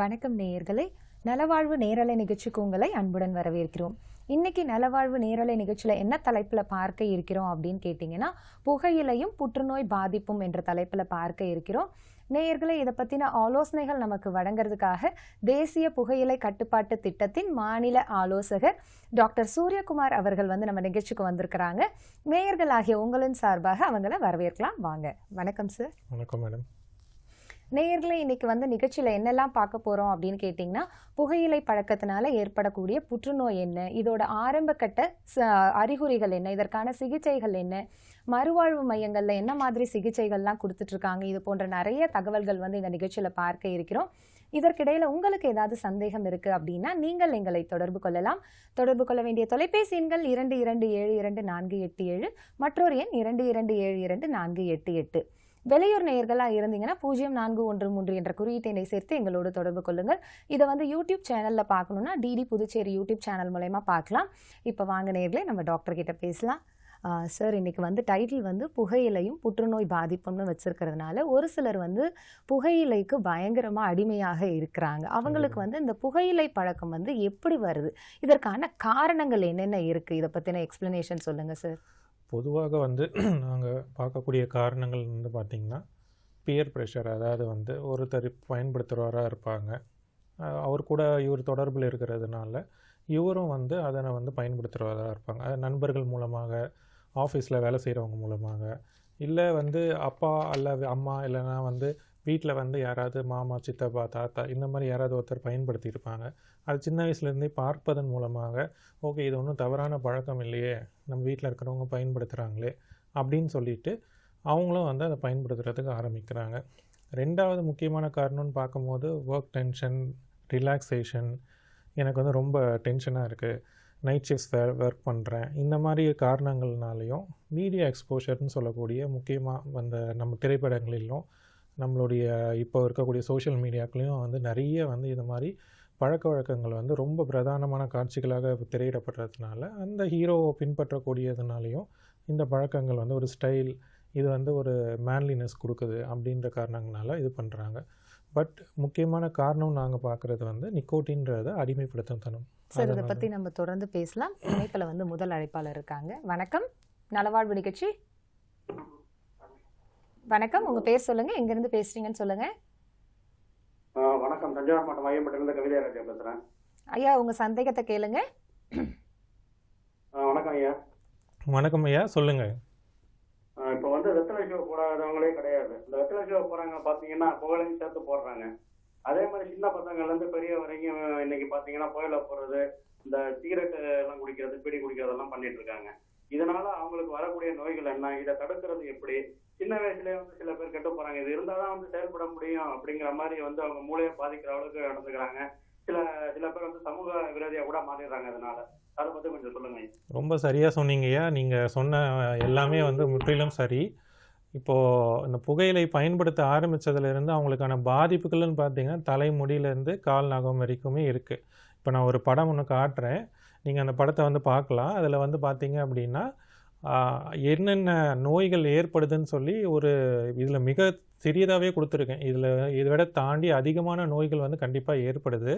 வணக்கம் நேயர்களே, நலவாழ்வு நேரலை நிகழ்ச்சிக்கு உங்களை அன்புடன் வரவேற்கிறோம். இன்னைக்கு நலவாழ்வு நேரலை நிகழ்ச்சியில என்ன தலைப்புல பார்க்க இருக்கிறோம் அப்படின்னு கேட்டீங்கன்னா, புகையிலையும் புற்றுநோய் பாதிப்பும் என்ற தலைப்புல பார்க்க இருக்கிறோம். நேயர்களே, இதை பத்தின ஆலோசனைகள் நமக்கு வழங்குறதுக்காக தேசிய புகையிலை கட்டுப்பாட்டு திட்டத்தின் மாநில ஆலோசகர் டாக்டர் சூரியகுமார் அவர்கள் நம்ம நிகழ்ச்சிக்கு வந்திருக்கிறாங்க. நேயர்கள் ஆகிய உங்களின் சார்பாக அவங்களை வரவேற்கலாம். வாங்க. வணக்கம் சார். வணக்கம் மேடம். நேயர்களே, இன்னைக்கு நிகழ்ச்சியில் என்னெல்லாம் பார்க்க போகிறோம் அப்படின்னு கேட்டிங்கன்னா, புகையிலை பழக்கத்தினால ஏற்படக்கூடிய புற்றுநோய் என்ன, இதோட ஆரம்ப கட்ட அறிகுறிகள் என்ன, இதற்கான சிகிச்சைகள் என்ன, மறுவாழ்வு மையங்களில் என்ன மாதிரி சிகிச்சைகள்லாம் கொடுத்துட்ருக்காங்க, இது போன்ற நிறைய தகவல்கள் இந்த நிகழ்ச்சியில் பார்க்க இருக்கிறோம். இதற்கிடையில் உங்களுக்கு ஏதாவது சந்தேகம் இருக்குது அப்படின்னா நீங்கள் எங்களை தொடர்பு கொள்ளலாம். தொடர்பு கொள்ள வேண்டிய தொலைபேசி எண்கள் 22722487, மற்றொரு எண் 22722488. வெளியூர் நேயர்களாக இருந்தீங்கன்னா 0413 என்ற குறியீட்டை சேர்த்து எங்களோடு தொடர்பு கொள்ளுங்கள். இதை யூடியூப் சேனலில் பார்க்கணுன்னா டிடி புதுச்சேரி யூடியூப் சேனல் மூலமா பார்க்கலாம். இப்போ வாங்க நேயர்களே, நம்ம டாக்டர் கிட்ட பேசலாம். சார், இன்னைக்கு டைட்டில் புகையிலையும் புற்றுநோய் பாதிப்பும்னு வச்சிருக்கிறதுனால ஒரு சிலர் புகையிலைக்கு பயங்கரமாக அடிமையாக இருக்கிறாங்க. அவங்களுக்கு இந்த புகையிலை பழக்கம் எப்படி வருது, இதற்கான காரணங்கள் என்னென்ன இருக்குது, இதை பற்றின எக்ஸ்பிளனேஷன் சொல்லுங்கள் சார். பொதுவாக நாங்கள் பார்க்கக்கூடிய காரணங்கள் பார்த்திங்கன்னா, பியர் ப்ரெஷர். அதாவது ஒருத்தர் பயன்படுத்துகிறவராக இருப்பாங்க, அவர் கூட இவர் தொடர்பில் இருக்கிறதுனால இவரும் அதனை பயன்படுத்துகிறவராக இருப்பாங்க. அது நண்பர்கள் மூலமாக, ஆஃபீஸில் வேலை செய்கிறவங்க மூலமாக, இல்லை அப்பா அல்லது அம்மா, இல்லைன்னா வீட்டில் யாராவது மாமா, சித்தப்பா, தாத்தா இந்த மாதிரி யாராவது ஒருத்தர் பயன்படுத்தியிருப்பாங்க. அது சின்ன வயசுலேருந்தே பார்ப்பதன் மூலமாக, ஓகே இது ஒன்றும் தவறான பழக்கம் இல்லையே, நம்ம வீட்டில் இருக்கிறவங்க பயன்படுத்துகிறாங்களே அப்படின்னு சொல்லிட்டு அவங்களும் அதை பயன்படுத்துகிறதுக்கு ஆரம்பிக்கிறாங்க. ரெண்டாவது முக்கியமான காரணம்னு பார்க்கும்போது ஒர்க் டென்ஷன், ரிலாக்ஸேஷன். எனக்கு ரொம்ப டென்ஷனாக இருக்குது, நைட் ஷிஃப்ட்ஸ் ஒர்க் பண்ணுறேன், இந்த மாதிரி காரணங்கள்னாலையும் மீடியா எக்ஸ்போஷர்னு சொல்லக்கூடிய முக்கியமாக நம்ம திரைப்படங்களிலும் நம்மளுடைய இப்போ இருக்கக்கூடிய சோஷியல் மீடியாக்களையும் நிறைய இது மாதிரி பழக்க வழக்கங்கள் ரொம்ப பிரதானமான காட்சிகளாக திரையிடப்படுறதுனால அந்த ஹீரோவை பின்பற்றக்கூடியதுனாலையும் இந்த பழக்கங்கள் ஒரு ஸ்டைல், இது ஒரு மேன்லினஸ் கொடுக்குது அப்படின்ற காரணங்களால இது பண்ணுறாங்க. பட் முக்கியமான காரணம் நாங்கள் பார்க்குறது நிக்கோட்டின்றதை அடிமைப்படுத்தும் தனம். சார், இதை பற்றி நம்ம தொடர்ந்து பேசலாம். இணைப்பில் முதல் அழைப்பாளர் இருக்காங்க. வணக்கம், நலவாழ்வு நிகழ்ச்சி. வணக்கம், உங்க பேர் சொல்லுங்க, எங்க இருந்து பேசுறீங்கன்னு சொல்லுங்க. வணக்கம், தஞ்சாவூர் மாவட்டம் மையப்பட்டிலிருந்து கவிதைராஜா பேசுறேன். ஐயா, உங்க சந்தேகத்தை கேளுங்க. வணக்கம் ஐயா. வணக்கம் ஐயா, சொல்லுங்க. இப்போ வெத்தலை ஷோ போடாதவங்களே கிடையாது. இந்த வெத்தலை ஷோ போறாங்க பாத்தீங்கன்னா புகழையும் சேர்த்து போடுறாங்க. அதே மாதிரி சின்ன பசங்கள்ல இருந்து பெரிய வரைக்கும் இன்னைக்கு பாத்தீங்கன்னா புயல போறது, இந்த சிகரெட் எல்லாம் குடிக்கிறது, பீடி குடிக்கிறதெல்லாம் பண்ணிட்டு இருக்காங்க. இதனால அவங்களுக்கு வரக்கூடிய நோய்கள் என்ன, இதை தடுக்கிறது எப்படி? சின்ன வயசுலயே சில பேர் கெட்டு போறாங்க. இது இருந்தாதான் செயல்பட முடியும் அப்படிங்கிற மாதிரி அவங்க மூளையை பாதிக்கிற அளவுக்கு நடந்துக்கிறாங்க. சில பேர் சமூக விரோதியா கூட மாறிடுறாங்க. அதனால அதை பத்தி கொஞ்சம் சொல்லுங்க. ரொம்ப சரியா சொன்னீங்கய்யா. நீங்க சொன்ன எல்லாமே முற்றிலும் சரி. இப்போது இந்த புகையிலை பயன்படுத்த ஆரம்பித்ததுலேருந்து அவங்களுக்கான பாதிப்புகள்னு பார்த்தீங்கன்னா தலைமுடியிலேருந்து கால் நகம் வரைக்குமே இருக்குது. இப்போ நான் ஒரு படம் ஒன்று காட்டுறேன், நீங்கள் அந்த படத்தை பார்க்கலாம். அதில் பார்த்தீங்க அப்படின்னா என்னென்ன நோய்கள் ஏற்படுதுன்னு சொல்லி ஒரு இதில் மிக சிறியதாகவே கொடுத்துருக்கேன். இதை விட தாண்டி அதிகமான நோய்கள் கண்டிப்பாக ஏற்படுது.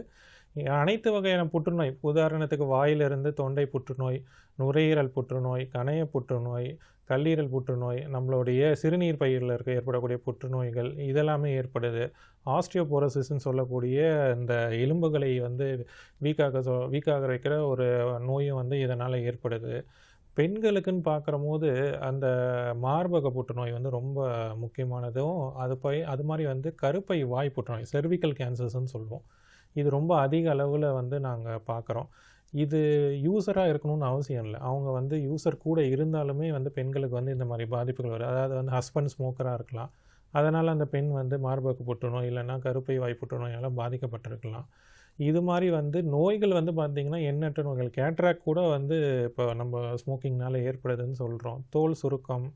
அனைத்து வகையான புற்றுநோய், உதாரணத்துக்கு வாயிலிருந்து தொண்டை புற்றுநோய், நுரையீரல் புற்றுநோய், கணைய புற்றுநோய், கல்லீரல் புற்றுநோய், நம்மளுடைய சிறுநீர் பையில் ஏற்படக்கூடிய புற்றுநோய்கள் இதெல்லாமே ஏற்படுது. ஆஸ்டியோபோரோசிஸ்ன்னு சொல்லக்கூடிய இந்த எலும்புகளை வீக்காக வைக்கிற ஒரு நோயும் இதனால் ஏற்படுது. பெண்களுக்குன்னு பார்க்குற போது அந்த மார்பக புற்றுநோய் ரொம்ப முக்கியமானதும், அது மாதிரி கருப்பை வாய் புற்றுநோய், செர்விக்கல் கேன்சர்ஸ்ன்னு சொல்லுவோம். இது ரொம்ப அதிக அளவில் நாங்கள் பார்க்குறோம். இது யூசராக இருக்கணும்னு அவசியம் இல்லை. அவங்க வந்து யூசர் கூட இருந்தாலுமே வந்து பெண்களுக்கு வந்து இந்த மாதிரி பாதிப்புகள் வரும். அதாவது வந்து ஹஸ்பண்ட் ஸ்மோக்கராக இருக்கலாம். அதனால் அந்த பெண் வந்து மார்பக புற்றுநோய் இல்லைன்னா கருப்பை வாய் புற்றுநோயால் பாதிக்கப்பட்டிருக்கலாம். இது மாதிரி வந்து நோய்கள் வந்து பார்த்திங்கன்னா எண்ணற்ற நோய்கள். கேட்ராக்ட் கூட வந்து இப்போ நம்ம ஸ்மோக்கிங்னால ஏற்படுதுன்னு சொல்கிறோம். தோல் சுருக்கம்,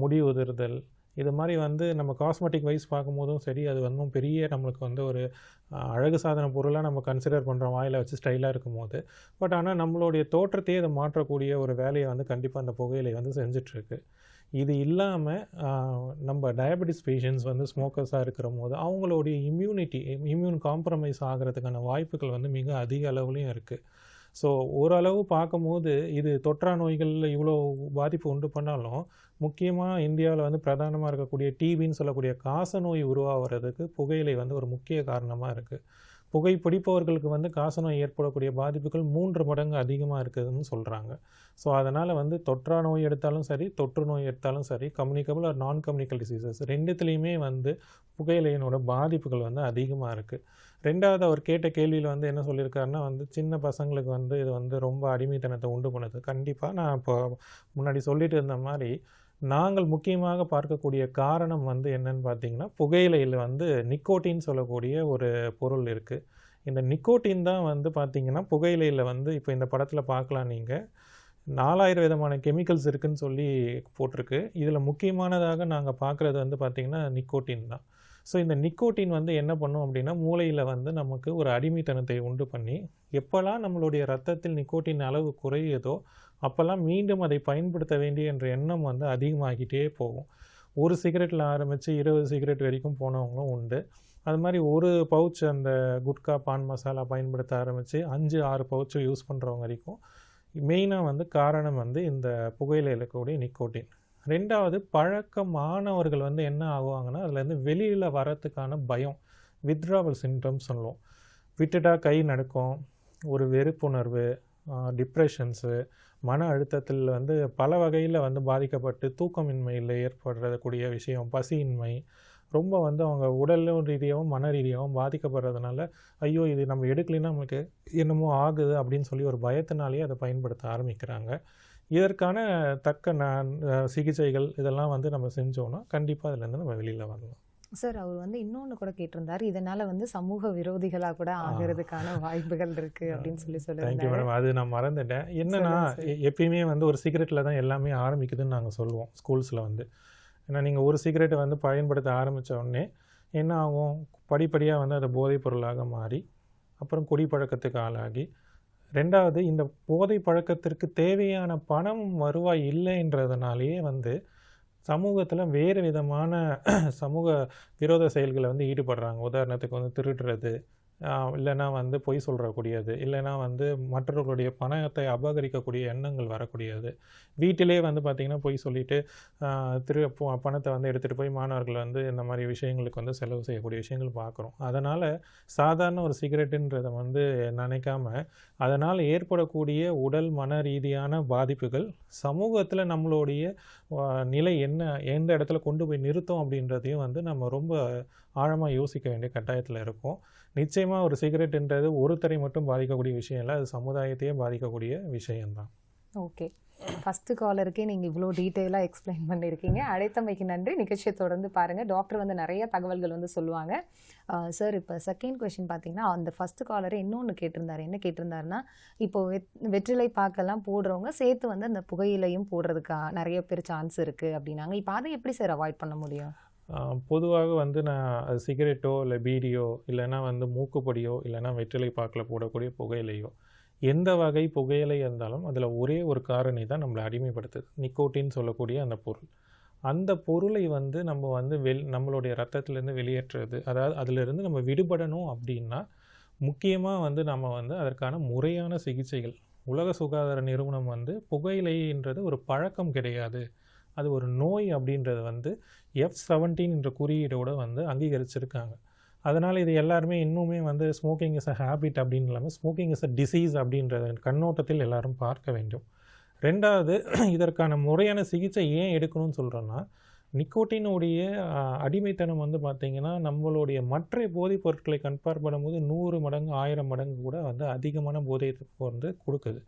முடி உதிர்தல், இது மாதிரி வந்து நம்ம காஸ்மெட்டிக் வைஸ் பார்க்கும்போதும் சரி, அது வந்து பெரிய நம்மளுக்கு வந்து ஒரு அழகு சாதன பொருளாக நம்ம கன்சிடர் பண்ணுறோம் வாயில் வச்சு ஸ்டைலாக இருக்கும்போது. பட் ஆனால் நம்மளுடைய தோற்றத்தையே அதை மாற்றக்கூடிய ஒரு வேலையை வந்து கண்டிப்பாக அந்த புகையிலை வந்து செஞ்சிட்ருக்கு. இது இல்லாமல் நம்ம டயபெட்டிஸ் பேஷண்ட்ஸ் வந்து ஸ்மோக்கர்ஸாக இருக்கிற போது அவங்களுடைய இம்யூன் காம்ப்ரமைஸ் ஆகிறதுக்கான வாய்ப்புகள் வந்து மிக அதிக அளவுலையும் இருக்குது. ஸோ ஓரளவு பார்க்கும்போது இது தொற்றா நோய்களில் இவ்வளோ பாதிப்பு உண்டு பண்ணாலும் முக்கியமாக இந்தியாவில் வந்து பிரதானமாக இருக்கக்கூடிய டிபின்னு சொல்லக்கூடிய காச நோய் உருவாகிறதுக்கு புகையிலை வந்து ஒரு முக்கிய காரணமாக இருக்குது. புகை பிடிப்பவர்களுக்கு வந்து காசநோய் ஏற்படக்கூடிய பாதிப்புகள் 3 மடங்கு அதிகமாக இருக்குதுன்னு சொல்கிறாங்க. ஸோ அதனால் வந்து தொற்றா நோய் எடுத்தாலும் சரி, தொற்று நோய் எடுத்தாலும் சரி, communicable or non communicable diseases ரெண்டுத்துலேயுமே வந்து புகையிலையினோட பாதிப்புகள் வந்து அதிகமாக இருக்குது. ரெண்டாவது அவர் கேட்ட கேள்வியில் வந்து என்ன சொல்லியிருக்காருன்னா வந்து சின்ன பசங்களுக்கு வந்து இது வந்து ரொம்ப அடிமைத்தனத்தை உண்டு பண்ணுது. கண்டிப்பாக நான் இப்போ முன்னாடி சொல்லிட்டு இருந்த மாதிரி நாங்கள் முக்கியமாக பார்க்கக்கூடிய காரணம் வந்து என்னன்னு பார்த்தீங்கன்னா, புகையிலையில் வந்து நிக்கோட்டின் சொல்லக்கூடிய ஒரு பொருள் இருக்குது. இந்த நிக்கோட்டின் தான் வந்து பார்த்திங்கன்னா புகையிலையில் வந்து இப்போ இந்த படத்தில் பார்க்கலாம் நீங்கள் 4000 விதமான கெமிக்கல்ஸ் இருக்குதுன்னு சொல்லி போட்டிருக்கு. இதில் முக்கியமானதாக நாங்கள் பார்க்குறது வந்து பார்த்திங்கன்னா நிக்கோட்டின் தான். ஸோ இந்த நிக்கோட்டின் வந்து என்ன பண்ணும் அப்படின்னா மூளையில் வந்து நமக்கு ஒரு அடிமைத்தனத்தை உண்டு பண்ணி எப்போல்லாம் நம்மளுடைய ரத்தத்தில் நிக்கோட்டின் அளவு குறையுதோ அப்போல்லாம் மீண்டும் அதை பயன்படுத்த வேண்டிய என்ற எண்ணம் வந்து அதிகமாகிட்டே போகும். ஒரு சிகரெட்டில் ஆரம்பித்து 20 சிகரெட் வரைக்கும் போனவங்களும் உண்டு. அது மாதிரி ஒரு பவுச் அந்த குட்கா பான் மசாலா பயன்படுத்த ஆரம்பித்து 5-6 பவுச்சு யூஸ் பண்ணுறவங்க வரைக்கும் மெயினாக வந்து காரணம் வந்து இந்த புகையிலையில் இருக்கக்கூடிய நிக்கோட்டின். ரெண்டாவது பழக்கமானவர்கள் வந்து என்ன ஆகுவாங்கன்னா அதுலேருந்து வெளியில் வரத்துக்கான பயம், வித்ட்ராவல் சிம்டம்ஸ் சொல்லுவோம். விட்டுட்டா கை நடுக்கம், ஒரு வெறுப்புணர்வு, டிப்ரெஷன்ஸு, மன அழுத்தத்தில் வந்து பல வகையில் வந்து பாதிக்கப்பட்டு தூக்கமின்மையில் ஏற்படக்கூடிய விஷயம், பசியின்மை, ரொம்ப வந்து அவங்க உடல் ரீதியாகவும் மன ரீதியாகவும் பாதிக்கப்படுறதுனால ஐயோ இது நம்ம எடுக்கலைன்னா நமக்கு என்னமோ ஆகுது அப்படின்னு சொல்லி ஒரு பயத்தினாலேயே அதை பயன்படுத்த ஆரம்பிக்கிறாங்க. இதற்கான தக்க சிகிச்சைகள் இதெல்லாம் வந்து நம்ம செஞ்சோன்னா கண்டிப்பாக அதுலேருந்து நம்ம வெளியில் வரலாம். சார் அவர் வந்து இன்னொன்று கூட கேட்டிருந்தார், இதனால் வந்து சமூக விரோதிகளாக கூட ஆகிறதுக்கான வாய்ப்புகள் இருக்குது அப்படின்னு சொல்லி தேங்க்யூ சொல்லியிருந்தாரு. மேடம். அது நான் மறந்துட்டேன். என்னன்னா எப்பயுமே வந்து ஒரு சிகரெட்டில் தான் எல்லாமே ஆரம்பிக்குதுன்னு நாங்கள் சொல்லுவோம் ஸ்கூல்ஸில் வந்து. ஏன்னா நீங்கள் ஒரு சிகரெட்டை வந்து பயன்படுத்த ஆரம்பித்த உடனே என்ன ஆகும், படிப்படியாக வந்து அது போதைப் பொருளாக மாறி அப்புறம் குடிப்பழக்கத்துக்கு ஆளாகி, ரெண்டாவது இந்த போதை பழக்கத்திற்கு தேவையான பணம் வருவாய் இல்லைன்றதுனாலேயே வந்து சமூகத்தில் வேறு விதமான சமூக விரோத செயல்களை வந்து ஈடுபடுறாங்க. உதாரணத்துக்கு வந்து திருடுறது, இல்லைன்னா வந்து பொய் சொல்கிறக்கூடியது, இல்லைன்னா வந்து மற்றவர்களுடைய பணத்தை அபகரிக்கக்கூடிய எண்ணங்கள் வரக்கூடியது. வீட்டிலே வந்து பார்த்திங்கன்னா பொய் சொல்லிவிட்டு பணத்தை வந்து எடுத்துகிட்டு போய் மாணவர்கள் வந்து இந்த மாதிரி விஷயங்களுக்கு வந்து செலவு செய்யக்கூடிய விஷயங்கள் பார்க்குறோம். அதனால் சாதாரண ஒரு சிகரெட்டுன்றதை வந்து நினைக்காம அதனால் ஏற்படக்கூடிய உடல் மன ரீதியான பாதிப்புகள் சமூகத்தில் நம்மளுடைய நிலை என்ன, எந்த இடத்துல கொண்டு போய் நிறுத்தோம் அப்படின்றதையும் வந்து நம்ம ரொம்ப ஆழமாக யோசிக்க வேண்டிய கட்டாயத்தில் இருக்கும். நிச்சயமாக ஒரு சிகரெட்டுன்றது ஒருத்தரை மட்டும் பாதிக்கக்கூடிய விஷயம் இல்லை, அது சமுதாயத்தையே பாதிக்கக்கூடிய விஷயம்தான். ஓகே, ஃபஸ்ட்டு காலருக்கே நீங்கள் இவ்வளோ டீட்டெயிலாக எக்ஸ்பிளைன் பண்ணியிருக்கீங்க. அழைத்தமைக்கு நன்றி. நிகழ்ச்சியை தொடர்ந்து பாருங்கள். டாக்டர் வந்து நிறைய தகவல்கள் வந்து சொல்லுவாங்க. சார் இப்போ செகண்ட் கொஷின் பார்த்தீங்கன்னா அந்த ஃபஸ்ட்டு காலரை இன்னொன்று கேட்டிருந்தார். என்ன கேட்டிருந்தாருன்னா, இப்போது வெற்றிலை பாக்கெல்லாம் போடுறவங்க சேர்த்து வந்து அந்த புகையிலையும் போடுறதுக்கா நிறைய பேர் சான்ஸ் இருக்குது அப்படின்னாங்க. இப்போ அதை எப்படி சார் அவாய்ட் பண்ண முடியும்? பொதுவாக வந்து நான் சிகரெட்டோ இல்லை பீடியோ இல்லைன்னா வந்து மூக்குப்பொடியோ இல்லைன்னா வெற்றிலை பாக்கில் போடக்கூடிய புகையிலையோ எந்த வகை புகையிலை இருந்தாலும் அதில் ஒரே ஒரு காரணி தான் நம்மளை அடிமைப்படுத்துது, நிக்கோட்டின்னு சொல்லக்கூடிய அந்த பொருள். அந்த பொருளை வந்து நம்ம வந்து நம்மளுடைய ரத்தத்துலேருந்து வெளியேற்றுறது, அதாவது அதிலிருந்து நம்ம விடுபடணும் அப்படின்னா முக்கியமாக வந்து நம்ம வந்து அதற்கான முறையான சிகிச்சைகள். உலக சுகாதார நிறுவனம் வந்து புகையிலைன்றது ஒரு பழக்கம் கிடையாது, அது ஒரு நோய் அப்படின்றது வந்து F17 என்ற குறியீடோடு வந்து அங்கீகரிச்சிருக்காங்க. அதனால் இது எல்லாருமே இன்னுமே வந்து ஸ்மோக்கிங் இஸ் அ ஹேபிட் அப்படின்னு இல்லாமல் ஸ்மோக்கிங் இஸ் அ டிசீஸ் அப்படின்ற கண்ணோட்டத்தில் எல்லாரும் பார்க்க வேண்டும். ரெண்டாவது, இதற்கான முறையான சிகிச்சை ஏன் எடுக்கணும்னு சொல்கிறோன்னா, நிக்கோட்டினுடைய அடிமைத்தனம் வந்து பார்த்திங்கன்னா நம்மளுடைய மற்ற போதைப் பொருட்களை கம்பேர் பண்ணும்போது 100 மடங்கு 1000 மடங்கு கூட வந்து அதிகமான போதை வந்து கொடுக்குது.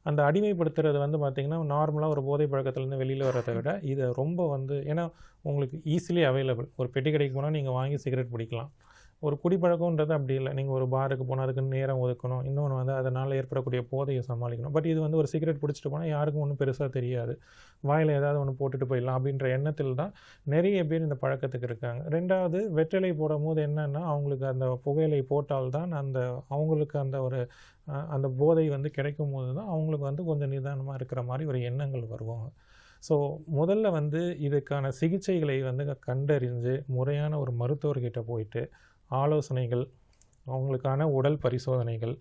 அந்த அடிமைப்படுத்துறது வந்து பார்த்திங்கன்னா நார்மலாக ஒரு போதை பழக்கத்துலேருந்து வெளியில் வர்றதை விட இதை ரொம்ப வந்து ஏன்னா உங்களுக்கு ஈஸிலி அவைலபிள். ஒரு பெட்டி கடைக்கு போனால் நீங்கள் வாங்கி சிகரெட் பிடிக்கலாம். ஒரு குடிப்பழக்கம்ன்றது அப்படி இல்லை. நீங்கள் ஒரு பாருக்கு போனால் அதுக்கு நேரம் ஒதுக்கணும். இன்னொன்று வந்து அதனால் ஏற்படக்கூடிய போதையை சமாளிக்கணும். பட் இது வந்து ஒரு சிகரெட் பிடிச்சிட்டு போனால் யாருக்கும் ஒன்றும் பெருசாக தெரியாது. வாயில் ஏதாவது ஒன்று போட்டுட்டு போயிடலாம் அப்படின்ற எண்ணத்தில் தான் நிறைய பேர் இந்த பழக்கத்துக்கு இருக்காங்க. 2வது வெற்றிலை போடும்போது என்னென்னா அவங்களுக்கு அந்த புகையிலை போட்டால்தான் அவங்களுக்கு அந்த போதை வந்து கிடைக்கும் போது தான் அவங்களுக்கு வந்து கொஞ்சம் நிதானமாக இருக்கிற மாதிரி ஒரு எண்ணங்கள் வருவாங்க. ஸோ முதல்ல வந்து இதுக்கான சிகிச்சைகளை வந்து கண்டறிஞ்சு முறையான ஒரு மருத்துவர்கிட்ட போயிட்டு ஆலோசனைகள், அவங்களுக்கான உடல் பரிசோதனைகள்.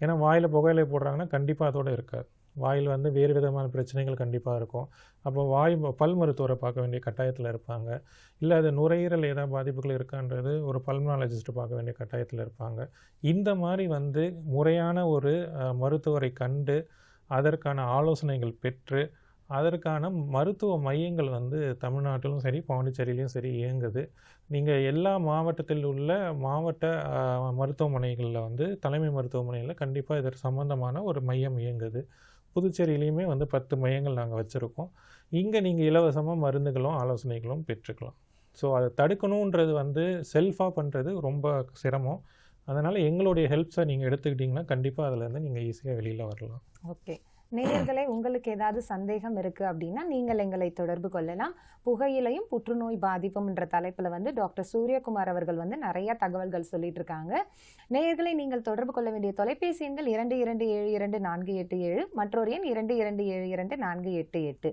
ஏன்னா வாயில் புகையிலை போடுறாங்கன்னா கண்டிப்பாக அதோடு இருக்காது. வாயில் வந்து வேறு விதமான பிரச்சனைகள் கண்டிப்பாக இருக்கும். அப்போ பல் மருத்துவரை பார்க்க வேண்டிய கட்டாயத்தில் இருப்பாங்க. இல்லை அது நுரையீரல் ஏதாவது பாதிப்புகள் இருக்கான்றது ஒரு பல்மனாலஜிஸ்ட்டை பார்க்க வேண்டிய கட்டாயத்தில் இருப்பாங்க. இந்த மாதிரி வந்து முறையான ஒரு மருத்துவரை கண்டு அதற்கான ஆலோசனைகள் பெற்று அதற்கான மருத்துவ மையங்கள் வந்து தமிழ்நாட்டிலும் சரி பாண்டிச்சேரியிலையும் சரி இயங்குது. நீங்கள் எல்லா மாவட்டத்தில் உள்ள மாவட்ட மருத்துவமனைகளில் வந்து தலைமை மருத்துவமனையில் கண்டிப்பாக இதற்கு சம்பந்தமான ஒரு மையம் இயங்குது. புதுச்சேரியிலையுமே வந்து 10 மையங்கள் நாங்கள் வச்சுருக்கோம். இங்கே நீங்கள் இலவசமாக மருந்துகளும் ஆலோசனைகளும் பெற்றுக்கலாம். ஸோ அதை தடுக்கணுன்றது வந்து செல்ஃபாக பண்ணுறது ரொம்ப சிரமம். அதனால் எங்களுடைய ஹெல்ப்ஸை நீங்கள் எடுத்துக்கிட்டிங்கன்னா கண்டிப்பாக அதிலேருந்து நீங்கள் ஈஸியாக வெளியில் வரலாம். ஓகே. நேயர்களே, உங்களுக்கு ஏதாவது சந்தேகம் இருக்குது அப்படின்னா நீங்கள் எங்களை தொடர்பு கொள்ளலாம். புகையிலையும் புற்றுநோய் பாதிப்பும் என்ற தலைப்பில் வந்து டாக்டர் சூரியகுமார் அவர்கள் வந்து நிறைய தகவல்கள் சொல்லிட்டு இருக்காங்க. நேயர்களை நீங்கள் தொடர்பு கொள்ள வேண்டிய தொலைபேசி எண்கள் 22722487 மற்றொரு எண் 22722488.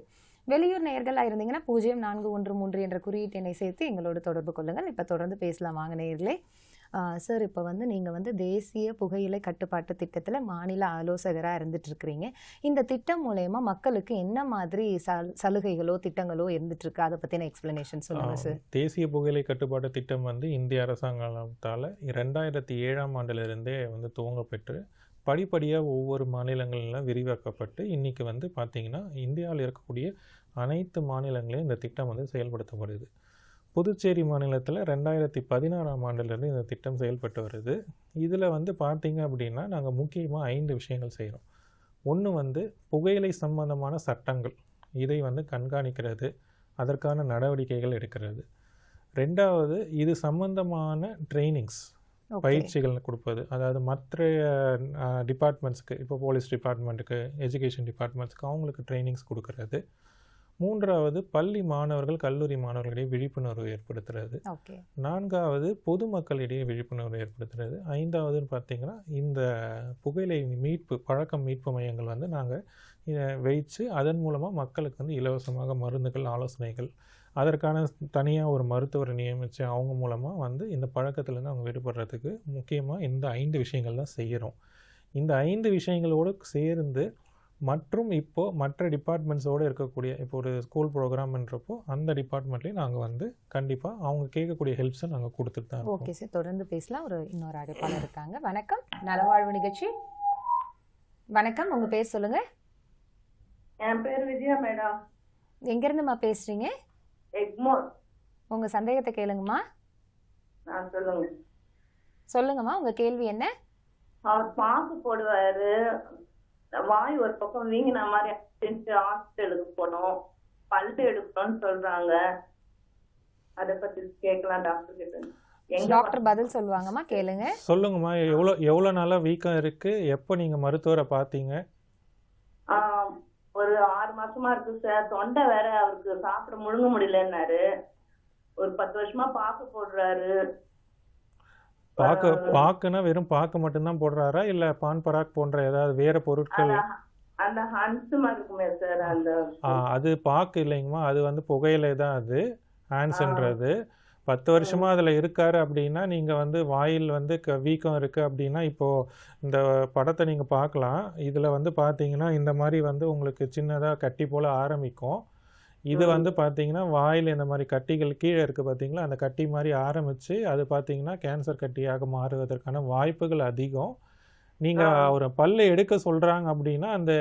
வெளியூர் நேயர்களாக இருந்தீங்கன்னா 0413 என்ற குறியீட்டு எண்ணை சேர்த்து எங்களோடு தொடர்பு கொள்ளுங்கள். இப்போ தொடர்ந்து பேசலாம் வாங்க நேயர்களே. சார், இப்போ வந்து நீங்கள் வந்து தேசிய புகையிலை கட்டுப்பாட்டு திட்டத்தில் மாநில ஆலோசகராக இருந்துட்டு இருக்கிறீங்க. இந்த திட்டம் மூலயமா மக்களுக்கு என்ன மாதிரி சலுகைகளோ திட்டங்களோ இருந்துட்டுருக்கு, அதை பற்றின எக்ஸ்பிளனேஷன் சொல்லுங்கள் சார். தேசிய புகையிலை கட்டுப்பாட்டு திட்டம் வந்து இந்திய அரசாங்கத்தால் 2007ஆம் ஆண்டிலிருந்தே வந்து துவங்கப்பெற்று படிப்படியாக ஒவ்வொரு மாநிலங்களில் விரிவாக்கப்பட்டு இன்றைக்கி வந்து பார்த்திங்கன்னா இந்தியாவில் இருக்கக்கூடிய அனைத்து மாநிலங்களையும் இந்த திட்டம் வந்து செயல்படுத்தப்படுது. புதுச்சேரி மாநிலத்தில் 2016ஆம் ஆண்டிலிருந்து இந்த திட்டம் செயல்பட்டு வருது. இதில் வந்து பார்த்திங்க அப்படின்னா நாங்கள் முக்கியமாக 5 விஷயங்கள் செய்கிறோம். ஒன்று வந்து புகையிலை சம்பந்தமான சட்டங்கள், இதை வந்து கண்காணிக்கிறது, அதற்கான நடவடிக்கைகள் எடுக்கிறது. 2வது இது சம்பந்தமான ட்ரைனிங்ஸ், பயிற்சிகள் கொடுப்பது. அதாவது மற்ற டிபார்ட்மெண்ட்ஸ்க்கு, இப்போ போலீஸ் டிபார்ட்மெண்ட்டுக்கு, எஜுகேஷன் டிபார்ட்மெண்ட்ஸ்க்கு அவங்களுக்கு ட்ரைனிங்ஸ் கொடுக்கறது. 3வது பள்ளி மாணவர்கள் கல்லூரி மாணவர்களிடையே விழிப்புணர்வு ஏற்படுத்துறது. 4வது பொதுமக்களிடையே விழிப்புணர்வு ஏற்படுத்துறது. 5வதுன்னு பார்த்திங்கன்னா இந்த புகையிலை பழக்கம் மீட்பு மையங்கள் வந்து நாங்கள் வைத்து அதன் மூலமாக மக்களுக்கு வந்து இலவசமாக மருந்துகள் ஆலோசனைகள், அதற்கான தனியாக ஒரு மருத்துவரை நியமித்து அவங்க மூலமாக வந்து இந்த பழக்கத்துலேருந்து அவங்க விடுபடுறதுக்கு முக்கியமாக இந்த 5 விஷயங்கள் தான் செய்கிறோம். இந்த 5 விஷயங்களோடு சேர்ந்து மற்றும் இப்போது மற்ற டிபார்ட்மெண்ட்ஸோடு இருக்கக்கூடிய இப்போ ஒரு ஸ்கூல் ப்ரோக்ராம்ன்றப்போ அந்த டிபார்ட்மெண்ட்லேயும் நாங்கள் வந்து கண்டிப்பாக அவங்க கேட்கக்கூடிய ஹெல்ப்ஸை நாங்கள் கொடுத்துட்டு தான் இருக்கோம். ஓகே சார், தொடர்ந்து பேசலாம். இன்னொரு அழைப்பாளர் இருக்காங்க. வணக்கம், நலவாழ்வு நிகழ்ச்சி. வணக்கம், உங்கள் பேர் சொல்லுங்கள். என் பேர் விஜயா மேடம். எங்கேருந்துமா பேசுகிறீங்க? எக்மோர். உங்கள் சந்தேகத்தை கேளுங்கம்மா. சொல்லுங்கம்மா, உங்கள் கேள்வி என்ன? அவர் பாக்கு போடுவாரு, வாய் ஒரு பக்கம் வீங்கின மாதிரி ஹாஸ்பிட்டலுக்கு போனோம், பல்லு எடுக்கணும்னு சொல்றாங்க. அதை பத்தி கேட்கலாம் டாக்டர் கிட்ட. டாக்டர் பதில் சொல்லுவாங்கம்மா, கேளுங்க. சொல்லுங்கம்மா, எவ்வளோ நாளாக வீக்கம் இருக்கு? எப்போ நீங்கள் மருத்துவரை பார்த்தீங்க? ஒரு 6 மாசமா இருக்கு சார். தொண்டை வேற அவருக்கு சாப்பிட முழுங்க முடியலன்னாரு. ஒரு 10 வருஷமா பாக்கு போடுறாரு. பாக்குன்னா வெறும் பாக்கு மட்டும்தான் போடுறாரா இல்ல பான் பராக் போன்ற ஏதாவது வேற பொருட்கள்? அந்த ஹன்ஸ் மாதிரி இருக்குமே சார், அந்த அது பாக்கு இல்லைங்கம்மா, அது வந்து புகையிலை தான். அது ஹான்ஸ்ன்றது 10 வருஷமா அதுல இருக்காரு அப்படின்னா நீங்க வந்து வாயில் வந்து வீக்கம் இருக்கு அப்படின்னா இப்போ இந்த படத்தை நீங்க பார்க்கலாம். இதுல வந்து பாத்தீங்கன்னா இந்த மாதிரி வந்து உங்களுக்கு சின்னதா கட்டி போல ஆரம்பிக்கும். இது வந்து பார்த்தீங்கன்னா வாயில் இந்த மாதிரி கட்டிகள் கீழே இருக்குது பார்த்தீங்களா, அந்த கட்டி மாதிரி ஆரம்பித்து அது பார்த்தீங்கன்னா கேன்சர் கட்டியாக மாறுவதற்கான வாய்ப்புகள் அதிகம். நீங்கள் ஒரு பல்லை எடுக்க சொல்கிறாங்க அப்படின்னா அந்த